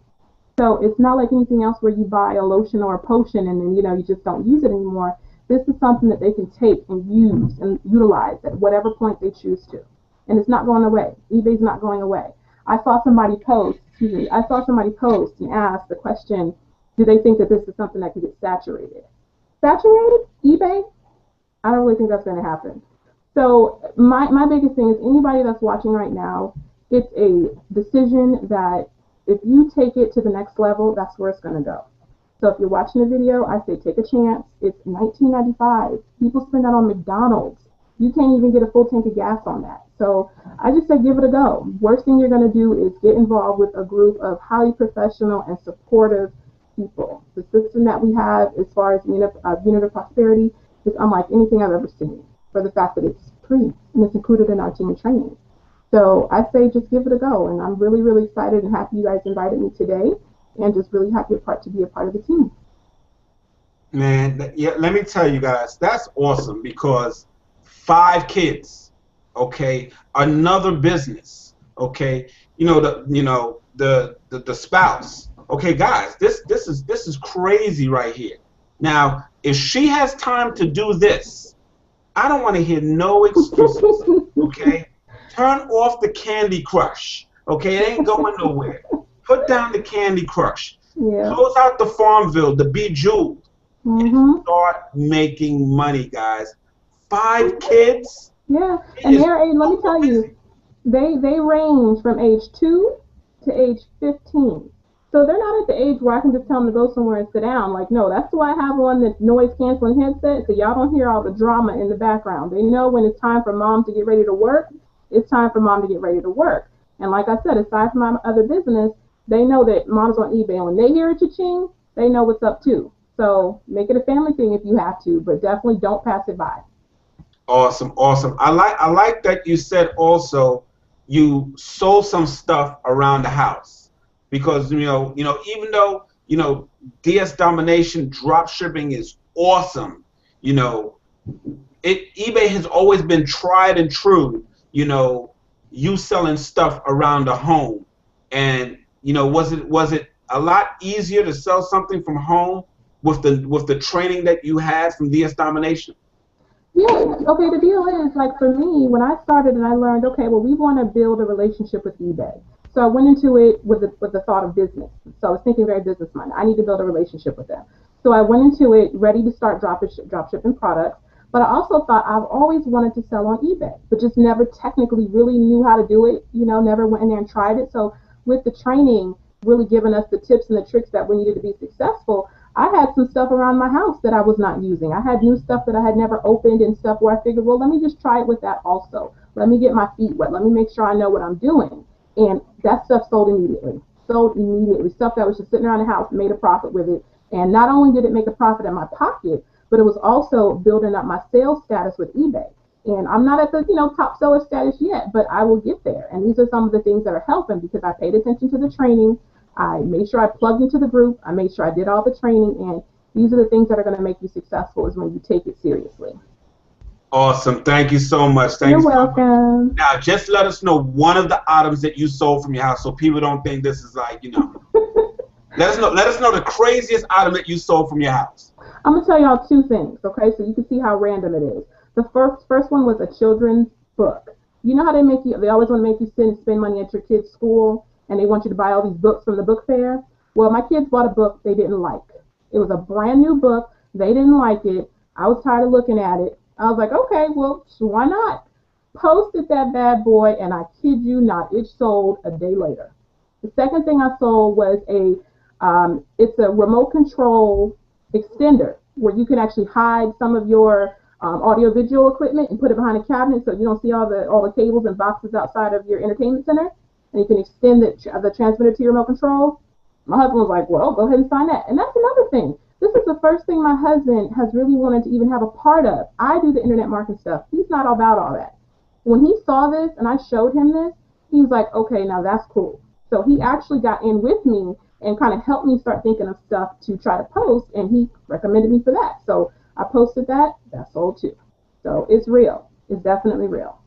So it's not like anything else where you buy a lotion or a potion and then, you just don't use it anymore. This is something that they can take and use and utilize at whatever point they choose to. And it's not going away. eBay's not going away. I saw somebody post and ask the question, do they think that this is something that can get saturated? Saturated? eBay? I don't really think that's going to happen. So my biggest thing is anybody that's watching right now, it's a decision that if you take it to the next level, that's where it's going to go. So if you're watching the video, I say take a chance. It's $19.95. People spend that on McDonald's. You can't even get a full tank of gas on that. So I just say give it a go. Worst thing you're going to do is get involved with a group of highly professional and supportive people. The system that we have as far as unit of prosperity is unlike anything I've ever seen for the fact that it's free and it's included in our team training. So I say just give it a go. And I'm really, really excited and happy you guys invited me today. And just really happy to be a part of the team. Man, yeah, let me tell you guys, that's awesome because 5 kids, okay, another business, okay, the spouse, okay, guys, this is crazy right here. Now, if she has time to do this, I don't want to hear no excuses, okay? Turn off the Candy Crush, okay? It ain't going nowhere. Put down the Candy Crush. Yeah. Close out the Farmville, the Bejeweled. And start making money, guys. 5 kids. Yeah, and let me tell you, they range from age 2 to age 15. So they're not at the age where I can just tell them to go somewhere and sit down. Like, no, that's why I have on the noise canceling headset, so y'all don't hear all the drama in the background. They know when it's time for mom to get ready to work, it's time for mom to get ready to work. And like I said, aside from my other business, they know that mom's on eBay, and when they hear a cha-ching, they know what's up too. So make it a family thing if you have to, but definitely don't pass it by. Awesome. I like that you said also you sold some stuff around the house. because even though DS Domination drop shipping is awesome, eBay has always been tried and true. You selling stuff around the home, and was it a lot easier to sell something from home with the training that you had from DS Domination? Yeah, okay, the deal is, like, for me, when I started and I learned, okay, well, we want to build a relationship with eBay. So I went into it with the thought of business. So I was thinking very business-minded. I need to build a relationship with them. So I went into it ready to start drop shipping products. But I also thought I've always wanted to sell on eBay, but just never technically really knew how to do it, never went in there and tried it. So with the training really giving us the tips and the tricks that we needed to be successful, I had some stuff around my house that I was not using. I had new stuff that I had never opened and stuff where I figured, well, let me just try it with that also. Let me get my feet wet. Let me make sure I know what I'm doing. And that stuff sold immediately. Stuff that was just sitting around the house, made a profit with it. And not only did it make a profit in my pocket, but it was also building up my sales status with eBay. And I'm not at the top seller status yet, but I will get there. And these are some of the things that are helping because I paid attention to the training. I made sure I plugged into the group. I made sure I did all the training. And these are the things that are going to make you successful is when you take it seriously. Awesome. Thank you so much. You're welcome. Now, just let us know one of the items that you sold from your house so people don't think this is like, Let us know the craziest item that you sold from your house. I'm going to tell y'all two things, okay, so you can see how random it is. The first one was a children's book. You know how they always want to make you spend money at your kid's school, and they want you to buy all these books from the book fair? Well, my kids bought a book they didn't like. It was a brand new book. They didn't like it. I was tired of looking at it. I was like, okay, well, why not? Posted that bad boy, and I kid you not, it sold a day later. The second thing I sold was it's a remote control extender where you can actually hide some of your audio-visual equipment and put it behind a cabinet so you don't see all the cables and boxes outside of your entertainment center, and you can extend the transmitter to your remote control. My husband was like, well, go ahead and sign that. And that's another thing. This is the first thing my husband has really wanted to even have a part of. I do the internet marketing stuff. He's not about all that. When he saw this and I showed him this, he was like, okay, now that's cool. So he actually got in with me and kind of helped me start thinking of stuff to try to post, and he recommended me for that. So I posted that sold too. So it's real. It's definitely real.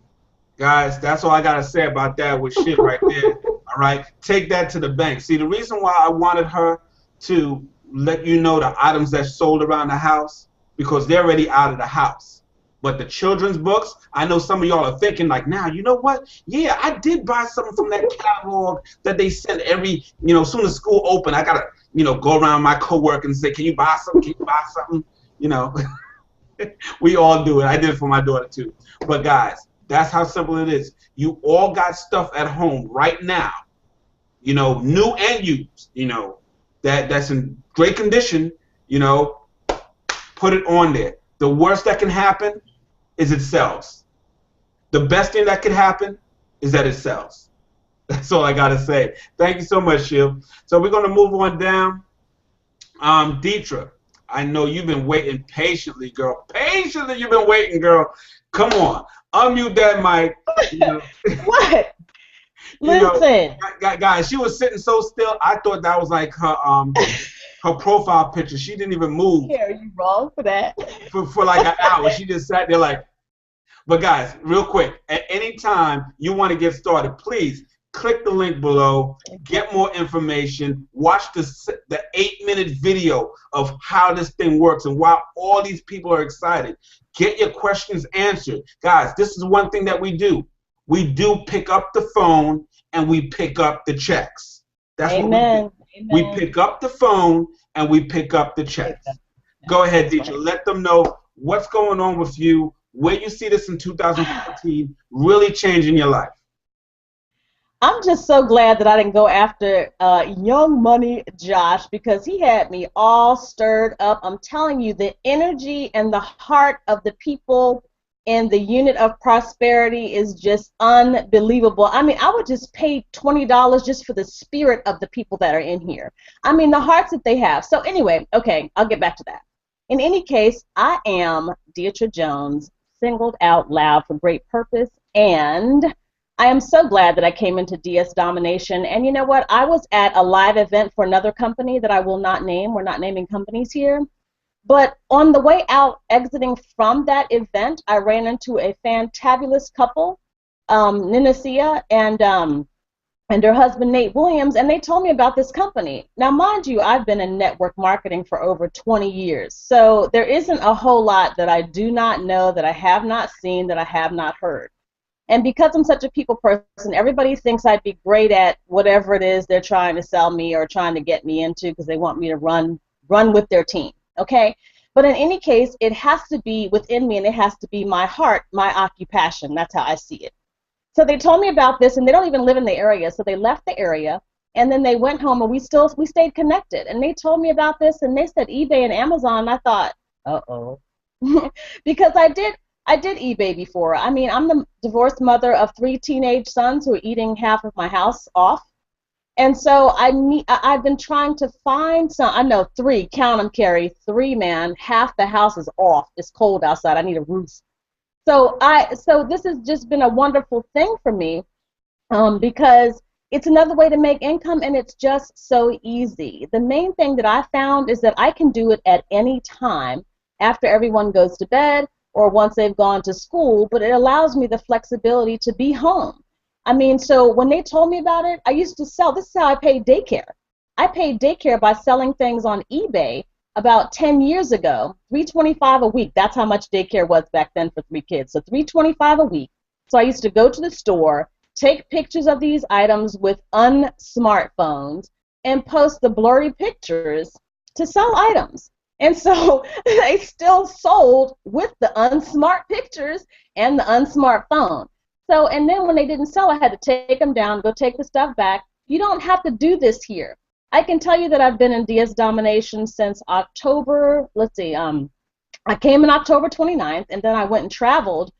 Guys, that's all I got to say about that with shit right there. All right? Take that to the bank. See, the reason why I wanted her to let you know the items that sold around the house, because they're already out of the house. But the children's books, I know some of y'all are thinking like, now, you know what? Yeah, I did buy something from that catalog that they sent every, as soon as school opened, I got to, go around my coworker and say, can you buy something? Can you buy something? We all do it. I did it for my daughter too. But guys, that's how simple it is. You all got stuff at home right now, new and used, that's in great condition, put it on there. The worst that can happen is it sells. The best thing that could happen is that it sells. That's all I got to say. Thank you so much, Shiv. So we're going to move on down. Deetra, I know you've been waiting patiently, girl. Patiently you've been waiting, girl. Come on. Unmute that mic. What? Listen. Guys, she was sitting so still, I thought that was like her profile picture. She didn't even move. Yeah, are you wrong for that? For like an hour. She just sat there like. But guys, real quick, at any time you want to get started, please click the link below, get more information, watch the 8-minute video of how this thing works and why all these people are excited. Get your questions answered. Guys, this is one thing that we do. We do pick up the phone and we pick up the checks. That's Amen. what we do. We pick up the phone and we pick up the checks. Go ahead, Deetra. Let them know what's going on with you, where you see this in 2014 really changing your life. I'm just so glad that I didn't go after Young Money Josh, because he had me all stirred up. I'm telling you, the energy and the heart of the people in the unit of prosperity is just unbelievable. I mean, I would just pay $20 just for the spirit of the people that are in here. I mean, the hearts that they have. So anyway, okay, I'll get back to that. In any case, I am Deetra Jones, singled out loud for great purpose, and I am so glad that I came into DS Domination. And you know what? I was at a live event for another company that I will not name. We're not naming companies here. But on the way out, exiting from that event, I ran into a fantabulous couple, Ninacia and her husband, Nate Williams, and they told me about this company. Now, mind you, I've been in network marketing for over 20 years, so there isn't a whole lot that I do not know, that I have not seen, that I have not heard. And because I'm such a people person, everybody thinks I'd be great at whatever it is they're trying to sell me or trying to get me into because they want me to run with their team, okay? But in any case, it has to be within me, and it has to be my heart, my occupation. That's how I see it. So they told me about this, and they don't even live in the area, so they left the area, and then they went home, and we stayed connected. And they told me about this, and they said eBay and Amazon, and I thought, uh-oh. Because I did eBay before. I mean, I'm the divorced mother of 3 teenage sons who are eating half of my house off. And so I've been trying to find some, I know 3, count them, Carrie, 3, man, half the house is off. It's cold outside. I need a roof. So this has just been a wonderful thing for me because it's another way to make income, and it's just so easy. The main thing that I found is that I can do it at any time after everyone goes to bed or once they've gone to school, but it allows me the flexibility to be home. I mean, so when they told me about it, I used to sell. This is how I paid daycare. I paid daycare by selling things on eBay about 10 years ago, $3.25 a week. That's how much daycare was back then for 3 kids. So $3.25 a week. So I used to go to the store, take pictures of these items with unsmartphones, and post the blurry pictures to sell items. And so they still sold with the unsmart pictures and the unsmart phone. So, and then when they didn't sell, I had to take them down, go take the stuff back. You don't have to do this here. I can tell you that I've been in DS Domination since October, I came in October 29th, and then I went and traveled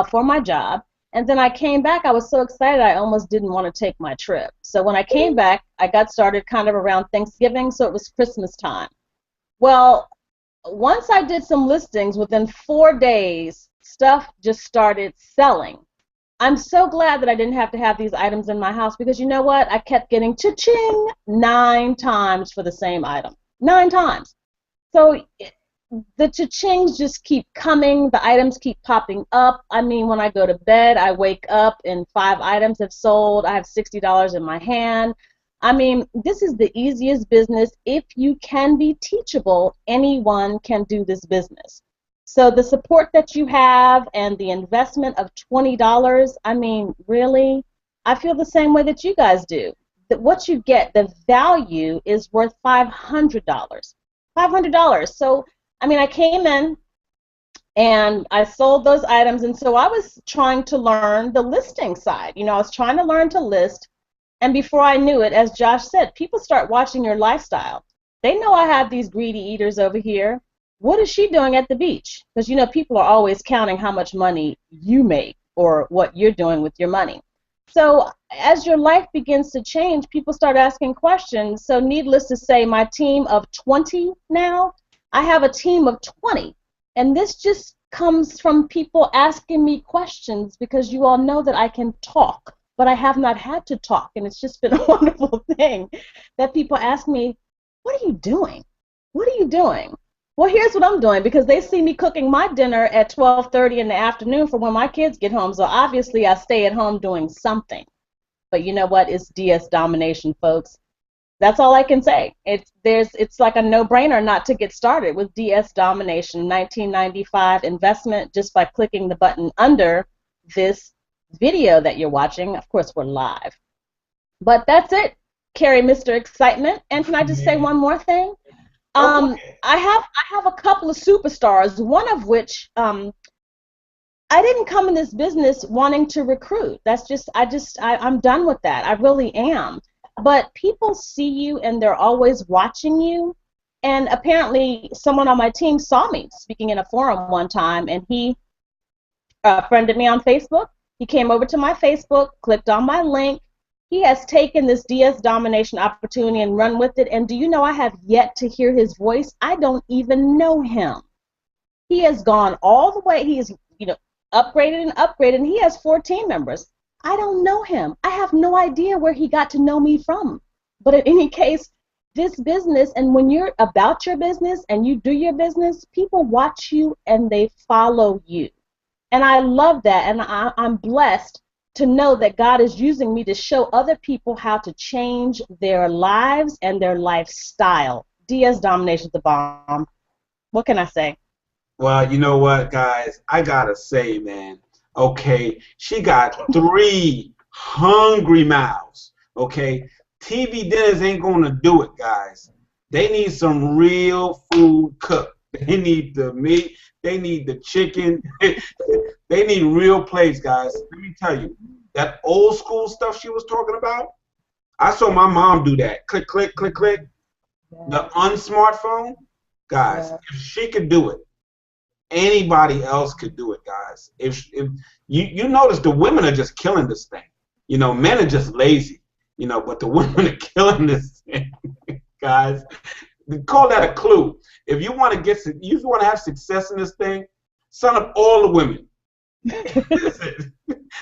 for my job. And then I came back, I was so excited I almost didn't want to take my trip. So when I came back, I got started kind of around Thanksgiving, so it was Christmas time. Well, once I did some listings, within 4 days, stuff just started selling. I'm so glad that I didn't have to have these items in my house because you know what? I kept getting cha-ching 9 times for the same item. 9 times. So the cha-chings just keep coming. The items keep popping up. I mean, when I go to bed, I wake up and 5 items have sold. I have $60 in my hand. I mean, this is the easiest business. If you can be teachable, anyone can do this business. So the support that you have and the investment of $20, I mean, really, I feel the same way that you guys do. That what you get, the value is worth $500. $500. So, I mean, I came in and I sold those items, and so I was trying to learn the listing side. You know, I was trying to learn to list, and before I knew it, as Josh said, people start watching your lifestyle. They know I have these greedy eaters over here. What is she doing at the beach? Because, you know, people are always counting how much money you make or what you're doing with your money. So as your life begins to change, people start asking questions. So needless to say, my team of 20 now, I have a team of 20. And this just comes from people asking me questions because you all know that I can talk, but I have not had to talk. And it's just been a wonderful thing that people ask me, what are you doing? What are you doing? Well, here's what I'm doing, because they see me cooking my dinner at 12:30 in the afternoon for when my kids get home, so obviously I stay at home doing something. But you know what? It's DS Domination, folks. That's all I can say. It's like a no-brainer not to get started with DS Domination, 1995 investment, just by clicking the button under this video that you're watching. Of course, we're live. But that's it, Carrie, Mr. Excitement. And can I just say one more thing? I have a couple of superstars, one of which I didn't come in this business wanting to recruit. That's just I'm done with that. I really am. But people see you and they're always watching you. And apparently someone on my team saw me speaking in a forum one time, and he friended me on Facebook. He came over to my Facebook, clicked on my link. He has taken this DS Domination opportunity and run with it, and do you know I have yet to hear his voice? I don't even know him. He has gone all the way. He is, upgraded and upgraded, and he has 4 team members. I don't know him. I have no idea where he got to know me from. But in any case, this business, and when you're about your business and you do your business, people watch you and they follow you. And I love that, and I'm blessed to know that God is using me to show other people how to change their lives and their lifestyle. DS Domination is the bomb. What can I say? Well, you know what, guys? I gotta say, man. Okay, she got 3 hungry mouths. Okay, TV dinners ain't gonna do it, guys. They need some real food cooked. They need the meat. They need the chicken. They need real plates, guys. Let me tell you, that old school stuff she was talking about, I saw my mom do that. Click, click, click, click. The unsmartphone, guys, if she could do it, anybody else could do it, guys. If you notice, the women are just killing this thing. You know, men are just lazy. You know, but the women are killing this thing, guys. Call that a clue. If you want to have success in this thing, sign up all the women.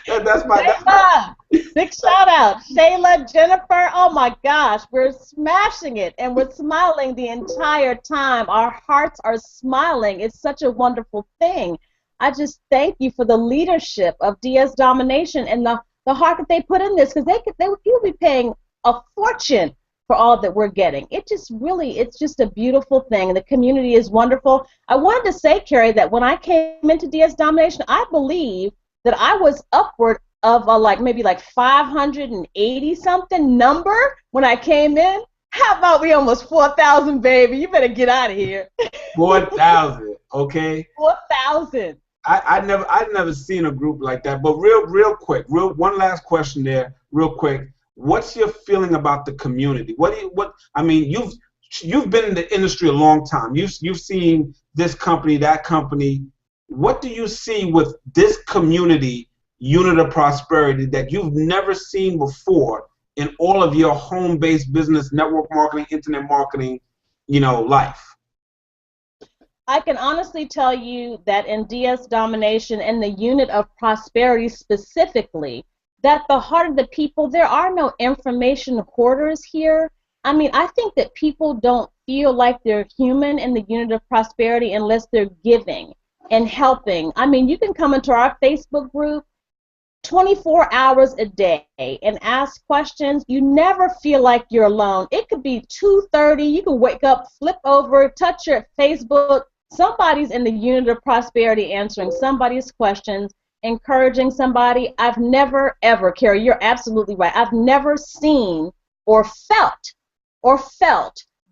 That's my. Big shout out, Shayla, Jennifer. Oh my gosh, we're smashing it, and we're smiling the entire time. Our hearts are smiling. It's such a wonderful thing. I just thank you for the leadership of DS Domination and the heart that they put in this, because they would be paying a fortune for all that we're getting. It's just a beautiful thing. The community is wonderful. I wanted to say, Carrie, that when I came into DS Domination, I believe that I was upward of maybe 580 something number when I came in. How about we almost 4,000, baby? You better get out of here. 4,000, okay? 4,000. I've never seen a group like that. But real quick, one last question there, real quick. What's your feeling about the community? I mean, you've been in the industry a long time. You've seen this company, that company. What do you see with this community, Unit of Prosperity, that you've never seen before in all of your home-based business, network marketing, internet marketing, life? I can honestly tell you that in DS Domination and the Unit of Prosperity specifically, that the heart of the people, there are no information hoarders here. I mean, I think that people don't feel like they're human in the Unit of Prosperity unless they're giving and helping. I mean, you can come into our Facebook group 24 hours a day and ask questions. You never feel like you're alone. It could be 2:30. You can wake up, flip over, touch your Facebook. Somebody's in the Unit of Prosperity answering somebody's questions, encouraging somebody. I've never, ever, Carrie, you're absolutely right. I've never seen or felt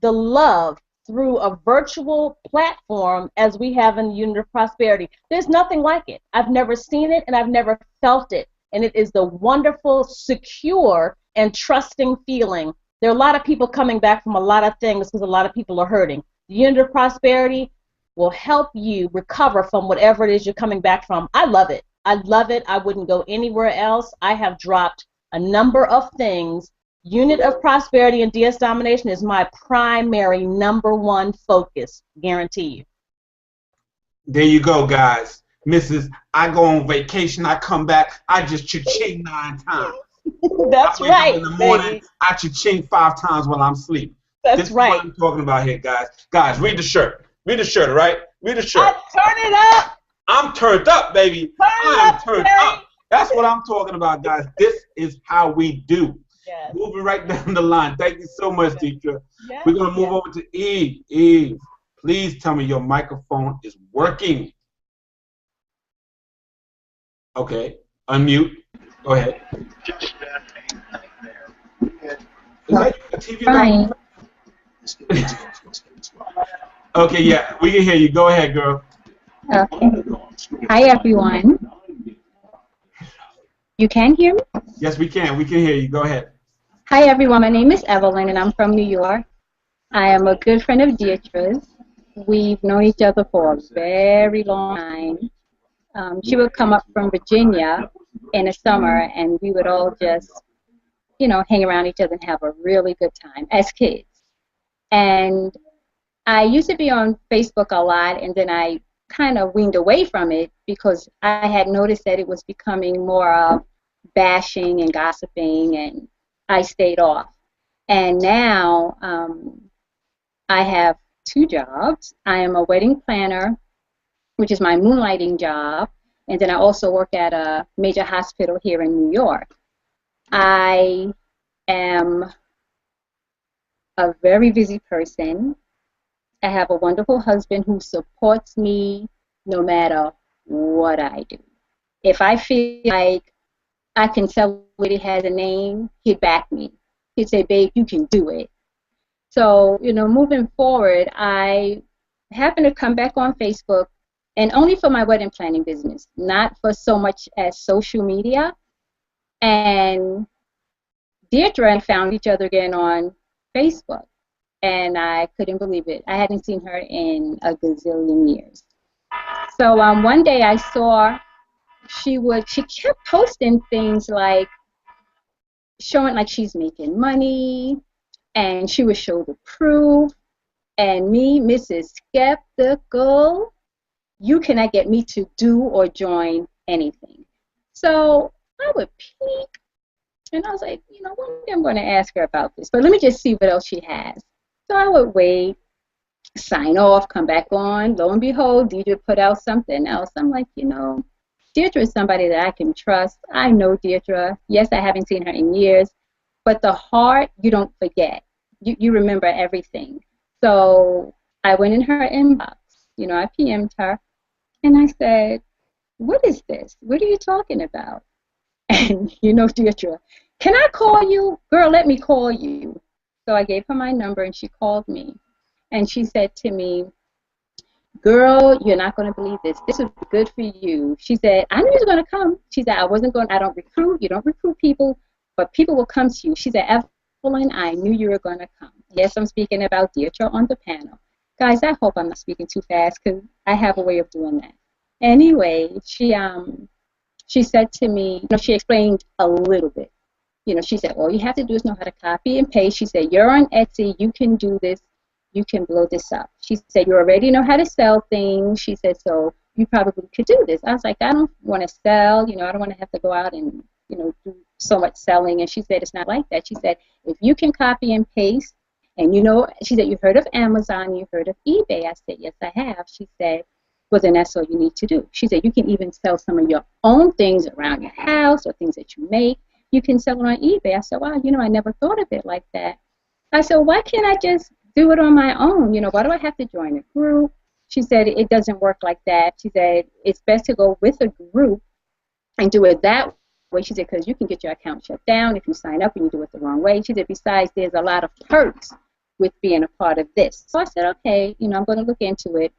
the love through a virtual platform as we have in the Unit of Prosperity. There's nothing like it. I've never seen it and I've never felt it. And it is the wonderful, secure, and trusting feeling. There are a lot of people coming back from a lot of things because a lot of people are hurting. The Unit of Prosperity will help you recover from whatever it is you're coming back from. I love it. I love it. I wouldn't go anywhere else. I have dropped a number of things. Unit of Prosperity and DS Domination is my primary #1 focus, guarantee you. There you go, guys. Mrs. I go on vacation, I come back, I just cha-ching 9 times. That's right, in the morning, baby. I cha-ching 5 times while I'm asleep. That's this right. Is what I'm talking about here, guys. Guys, read the shirt. Read the shirt, all right? Read the shirt. Turn it up. I'm turned up, baby. I'm turned up. That's what I'm talking about, guys. This is how we do. Yes. Moving right down the line. Thank you so much, teacher. Yes. We're going to move over to Eve. Eve, please tell me your microphone is working. Okay. Unmute. Go ahead. Is that a TV? Fine. Okay, yeah, we can hear you. Go ahead, girl. Okay. Hi, everyone. You can hear me? Yes, we can. We can hear you. Go ahead. Hi, everyone. My name is Evelyn, and I'm from New York. I am a good friend of Deirdre's. We've known each other for a very long time. She would come up from Virginia in the summer, and we would all just, hang around each other and have a really good time as kids. And I used to be on Facebook a lot, and then I kind of weaned away from it because I had noticed that it was becoming more of bashing and gossiping, and I stayed off. And now I have 2 jobs. I am a wedding planner, which is my moonlighting job, and then I also work at a major hospital here in New York. I am a very busy person. I have a wonderful husband who supports me no matter what I do. If I feel like I can tell what it has a name, he'd back me. He'd say, babe, you can do it. So, moving forward, I happen to come back on Facebook, and only for my wedding planning business, not for so much as social media. And Deirdre and I found each other again on Facebook, and I couldn't believe it. I hadn't seen her in a gazillion years. So one day I saw she kept posting things like showing like she's making money, and she would show the proof. And me, Mrs. Skeptical, you cannot get me to do or join anything. So I would peek, and I was like, one day I'm going to ask her about this, but let me just see what else she has. So I would wait, sign off, come back on. Lo and behold, Deirdre put out something else. I'm like, Deirdre is somebody that I can trust. I know Deirdre. Yes, I haven't seen her in years, but the heart, you don't forget. You remember everything. So I went in her inbox. I PM'd her, and I said, what is this? What are you talking about? And Deirdre, can I call you? Girl, let me call you. So I gave her my number, and she called me. And she said to me, girl, you're not going to believe this. This would be good for you. She said, I knew you were going to come. She said, I don't recruit. You don't recruit people, but people will come to you. She said, Evelyn, I knew you were going to come. Yes, I'm speaking about Deirdre on the panel. Guys, I hope I'm not speaking too fast because I have a way of doing that. Anyway, she said to me, she explained a little bit. She said, all you have to do is know how to copy and paste. She said, you're on Etsy. You can do this. You can blow this up. She said, you already know how to sell things. She said, so you probably could do this. I was like, I don't want to sell. I don't want to have to go out and, do so much selling. And she said, it's not like that. She said, if you can copy and paste, and she said, you've heard of Amazon, you've heard of eBay. I said, yes, I have. She said, well, then that's all you need to do. She said, you can even sell some of your own things around your house or things that you make. You can sell it on eBay. I said, wow, I never thought of it like that. I said, why can't I just do it on my own? Why do I have to join a group? She said, it doesn't work like that. She said, it's best to go with a group and do it that way. She said, because you can get your account shut down if you sign up and you do it the wrong way. She said, besides, there's a lot of perks with being a part of this. So I said, okay, I'm going to look into it.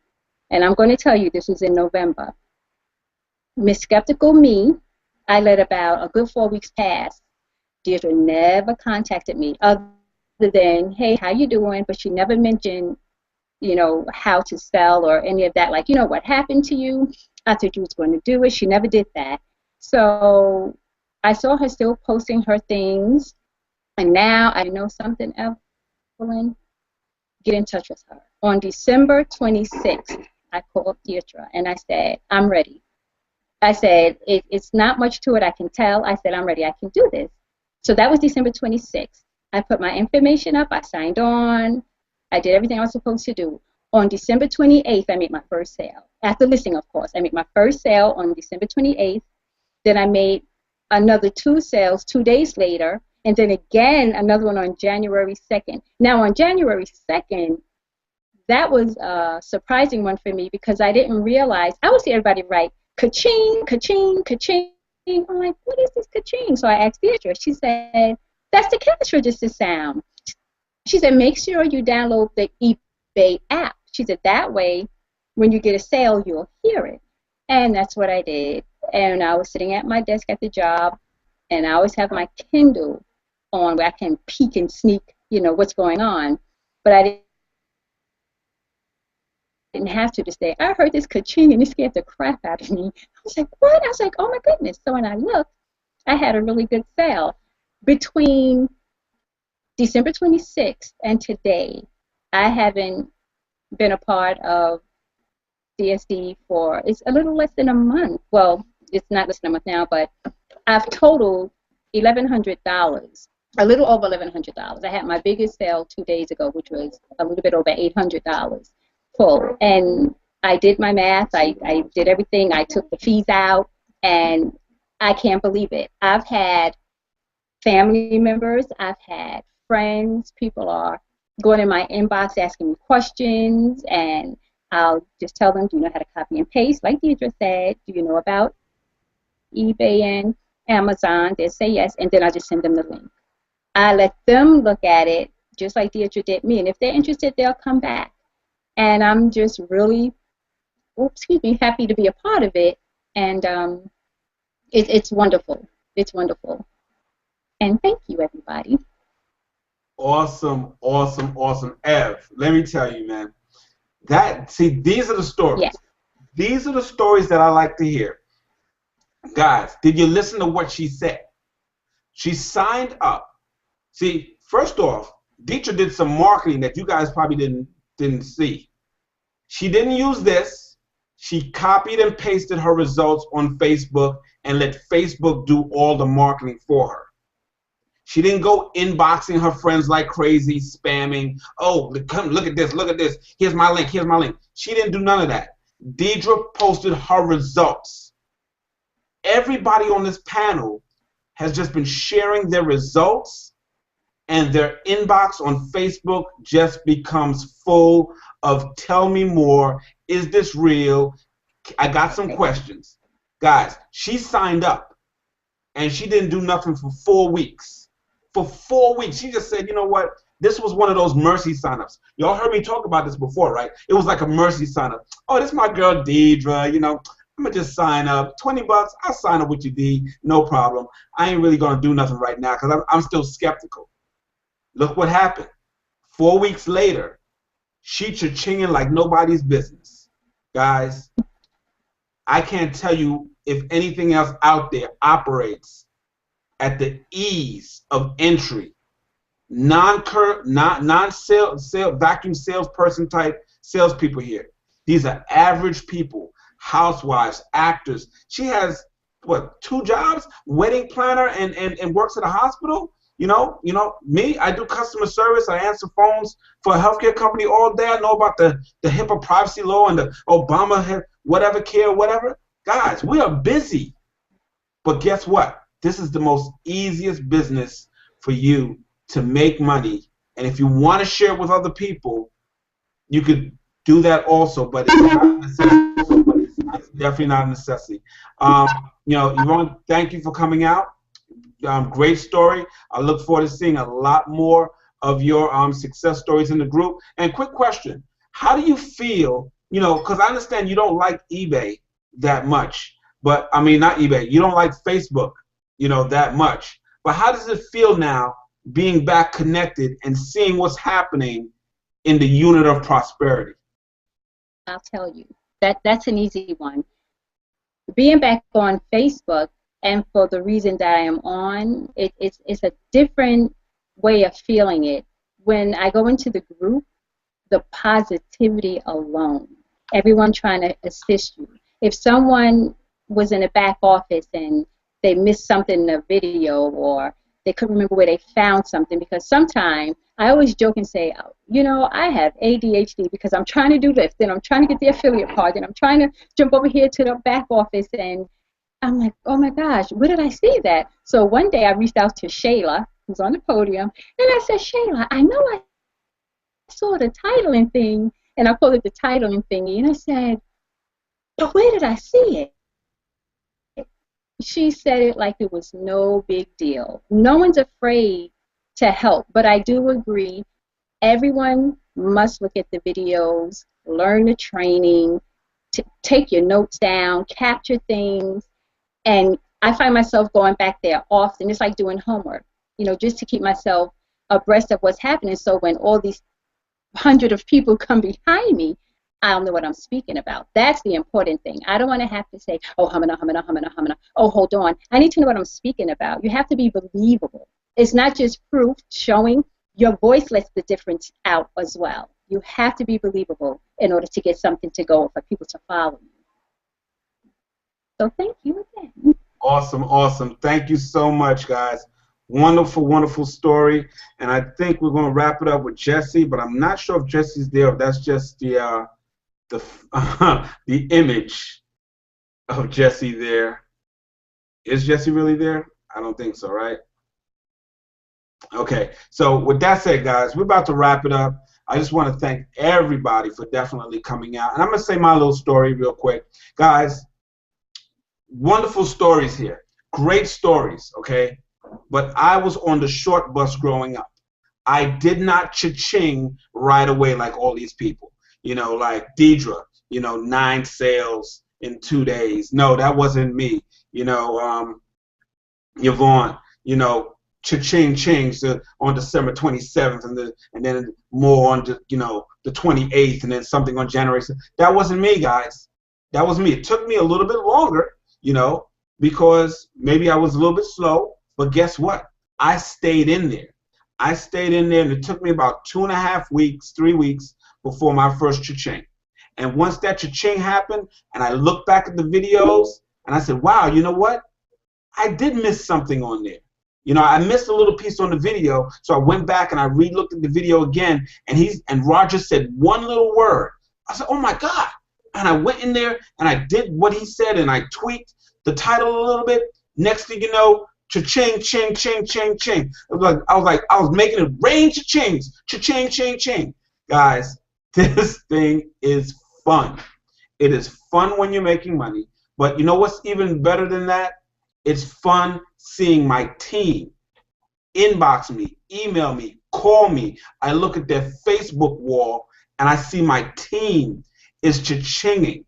And I'm going to tell you, this was in November. Miss Skeptical me, I let about a good 4 weeks pass. Deirdre never contacted me other than, hey, how you doing? But she never mentioned, how to sell or any of that. Like, what happened to you? I thought you was going to do it. She never did that. So I saw her still posting her things. And now I know something, Evelyn. Get in touch with her. On December 26th, I called Deirdre and I said, I'm ready. I said, it's not much to it, I can tell. I said, I'm ready, I can do this. So that was December 26th. I put my information up, I signed on, I did everything I was supposed to do. On December 28th, I made my first sale. After listing, of course, I made my first sale on December 28th. Then I made another 2 sales 2 days later, and then again another one on January 2nd. Now on January 2nd, that was a surprising one for me because I didn't realize, I would see everybody write, ka-ching, ka-ching, ka-ching. I'm like, what is this ka-ching? So I asked Deirdre. She said, that's the cash register sound. She said, make sure you download the eBay app. She said, that way, when you get a sale, you'll hear it. And that's what I did. And I was sitting at my desk at the job, and I always have my Kindle on where I can peek and sneak, what's going on. But I didn't have to say, I heard this ka-ching and it scared the crap out of me. I was like, what? I was like, oh my goodness. So when I looked, I had a really good sale. Between December 26th and today, I haven't been a part of DSD for, it's a little less than a month. Well, it's not less than a month now, but I've totaled $1,100, a little over $1,100. I had my biggest sale 2 days ago, which was a little bit over $800 full. And I did my math. I did everything. I took the fees out, and I can't believe it. I've had family members, I've had friends, people are going in my inbox asking me questions, and I'll just tell them, do you know how to copy and paste? Like Deidre said, do you know about eBay and Amazon? They'll say yes, and then I just send them the link. I let them look at it just like Deidre did me, and if they're interested, they'll come back. And I'm just really, happy to be a part of it, and it's wonderful. It's wonderful. And thank you, everybody. Awesome, awesome, awesome. Ev, let me tell you, man. These are the stories. Yes. These are the stories that I like to hear. Guys, did you listen to what she said? She signed up. See, first off, Deidre did some marketing that you guys probably didn't see. She didn't use this. She copied and pasted her results on Facebook and let Facebook do all the marketing for her. She didn't go inboxing her friends like crazy, spamming. Oh, come look at this, look at this. Here's my link, here's my link. She didn't do none of that. Deidre posted her results. Everybody on this panel has just been sharing their results, and their inbox on Facebook just becomes full of tell me more. Is this real? I got some questions. Guys, she signed up, and she didn't do nothing for 4 weeks. For 4 weeks, she just said, you know what? This was one of those mercy signups. Y'all heard me talk about this before, right? It was like a mercy signup. Oh, this is my girl Deidre. You know, I'm gonna just sign up. $20, I'll sign up with you, D. No problem. I ain't really gonna do nothing right now because I'm still skeptical. Look what happened. 4 weeks later, she cha-chinging like nobody's business. Guys, I can't tell you if anything else out there operates at the ease of entry, non-sale, vacuum salesperson type salespeople here. These are average people, housewives, actors. She has what, 2 jobs? Wedding planner and works at a hospital. You know, me, I do customer service. I answer phones for a healthcare company all day. I know about the HIPAA privacy law and the Obama whatever care, whatever. Guys, we are busy. But guess what? This is the most easiest business for you to make money. And if you want to share it with other people, you could do that also, but it's not a necessity. It's definitely not a necessity. You know, Yvonne, thank you for coming out. Great story. I look forward to seeing a lot more of your success stories in the group. And quick question, how do you feel, you know, because I understand you don't like eBay that much, but I mean, not eBay, you don't like Facebook, you know, that much. But how does it feel now being back connected and seeing what's happening in the unit of prosperity? I'll tell you, that's an easy one. Being back on Facebook, and for the reason that I am on, it's a different way of feeling it. When I go into the group, the positivity alone, everyone trying to assist you. If someone was in the back office and they missed something in a video, or they couldn't remember where they found something, because sometimes I always joke and say, you know, I have ADHD because I'm trying to do Lyft, and I'm trying to get the affiliate card, and I'm trying to jump over here to the back office, and I'm like, oh my gosh, where did I see that? So one day I reached out to Shayla, who's on the podium, and I said, Shayla, I know I saw the titling thing, and I called it the titling thingy, and I said, but where did I see it? She said it like it was no big deal. No one's afraid to help, but I do agree, everyone must look at the videos, learn the training, take your notes down, capture things, and I find myself going back there often. It's like doing homework, you know, just to keep myself abreast of what's happening, so when all these hundreds of people come behind me, I don't know what I'm speaking about. That's the important thing. I don't want to have to say, oh, hamana. Oh, hold on. I need to know what I'm speaking about. You have to be believable. It's not just proof showing. Your voice lets the difference out as well. You have to be believable in order to get something to go for people to follow you. So thank you again. Awesome, awesome. Thank you so much, guys. Wonderful, wonderful story. And I think we're going to wrap it up with Jesse, but I'm not sure if Jesse's there, if that's just the the image of Jesse there. Is Jesse really there? I don't think so, right? Okay, so with that said, guys, we're about to wrap it up. I just want to thank everybody for definitely coming out. And I'm going to say my little story real quick. Guys, wonderful stories here. Great stories, okay? But I was on the short bus growing up. I did not cha-ching right away like all these people. You know, like Deidre, you know, 9 sales in 2 days. No, that wasn't me. You know, Yvonne, you know, cha-ching changed on December 27th, and then more on the, you know, the 28th, and then something on January 7th. That wasn't me, guys. That was me. It took me a little bit longer, you know, because maybe I was a little bit slow, but guess what? I stayed in there. I stayed in there, and it took me about 2.5 weeks, 3 weeks before my first cha-ching. And once that cha-ching happened, and I looked back at the videos, and I said, wow, you know what? I did miss something on there. You know, I missed a little piece on the video, so I went back and I re-looked at the video again, and Roger said one little word. I said, oh my God. And I went in there and I did what he said, and I tweaked the title a little bit. Next thing you know, cha-ching, ching, ching, ching, ching. I was making it rain cha-chings, cha-ching, ching, ching. Guys, this thing is fun. It is fun when you're making money, but you know what's even better than that? It's fun seeing my team inbox me, email me, call me. I look at their Facebook wall and I see my team is cha-chinging.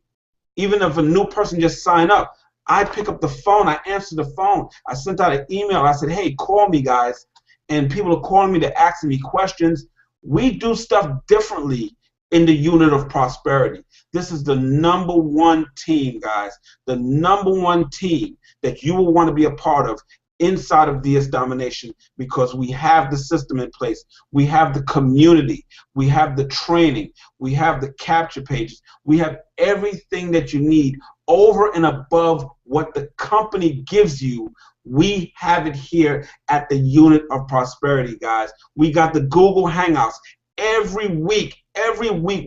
Even if a new person just signed up, I pick up the phone, I answer the phone, I sent out an email, I said, hey, call me, guys. And people are calling me, they're asking me questions. We do stuff differently in the unit of prosperity. This is the #1 team, guys. The #1 team that you will want to be a part of inside of DS Domination, because we have the system in place. We have the community. We have the training. We have the capture pages. We have everything that you need over and above what the company gives you. We have it here at the unit of prosperity, guys. We got the Google Hangouts. Every week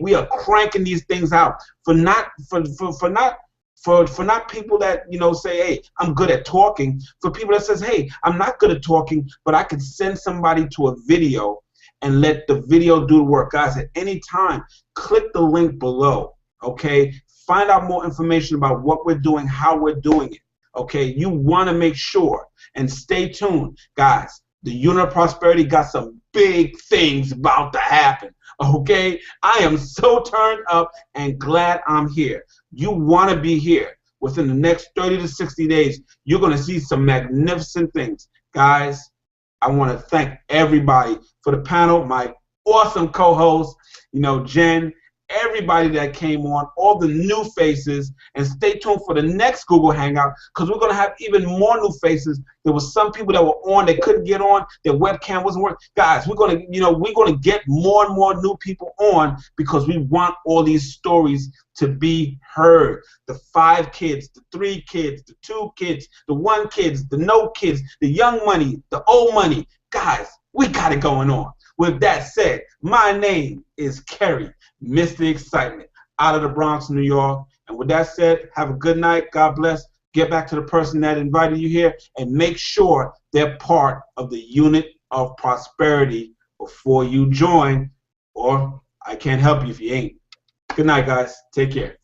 we are cranking these things out for not people that, you know, say, hey, I'm good at talking. For people that says, hey, I'm not good at talking, but I can send somebody to a video and let the video do the work. Guys, at any time, click the link below, okay? Find out more information about what we're doing, how we're doing it, okay? You want to make sure, and stay tuned, guys. The Unit of Prosperity got some big things about to happen, okay? I am so turned up and glad I'm here. You want to be here. Within the next 30 to 60 days, you're going to see some magnificent things. Guys, I want to thank everybody for the panel, my awesome co-hosts, you know, Jen, everybody that came on, all the new faces, and stay tuned for the next Google Hangout, because we're going to have even more new faces. There was some people that were on, they couldn't get on, their webcam wasn't working. Guys, we're going to, you know, we're going to get more and more new people on, because we want all these stories to be heard. The 5 kids, the 3 kids, the 2 kids, the 1 kids, the no kids, the young money, the old money. Guys, we got it going on. With that said, my name is Kerry, Mr. Excitement, out of the Bronx, New York. And with that said, have a good night. God bless. Get back to the person that invited you here, and make sure they're part of the Unit of Prosperity before you join, or I can't help you if you ain't. Good night, guys. Take care.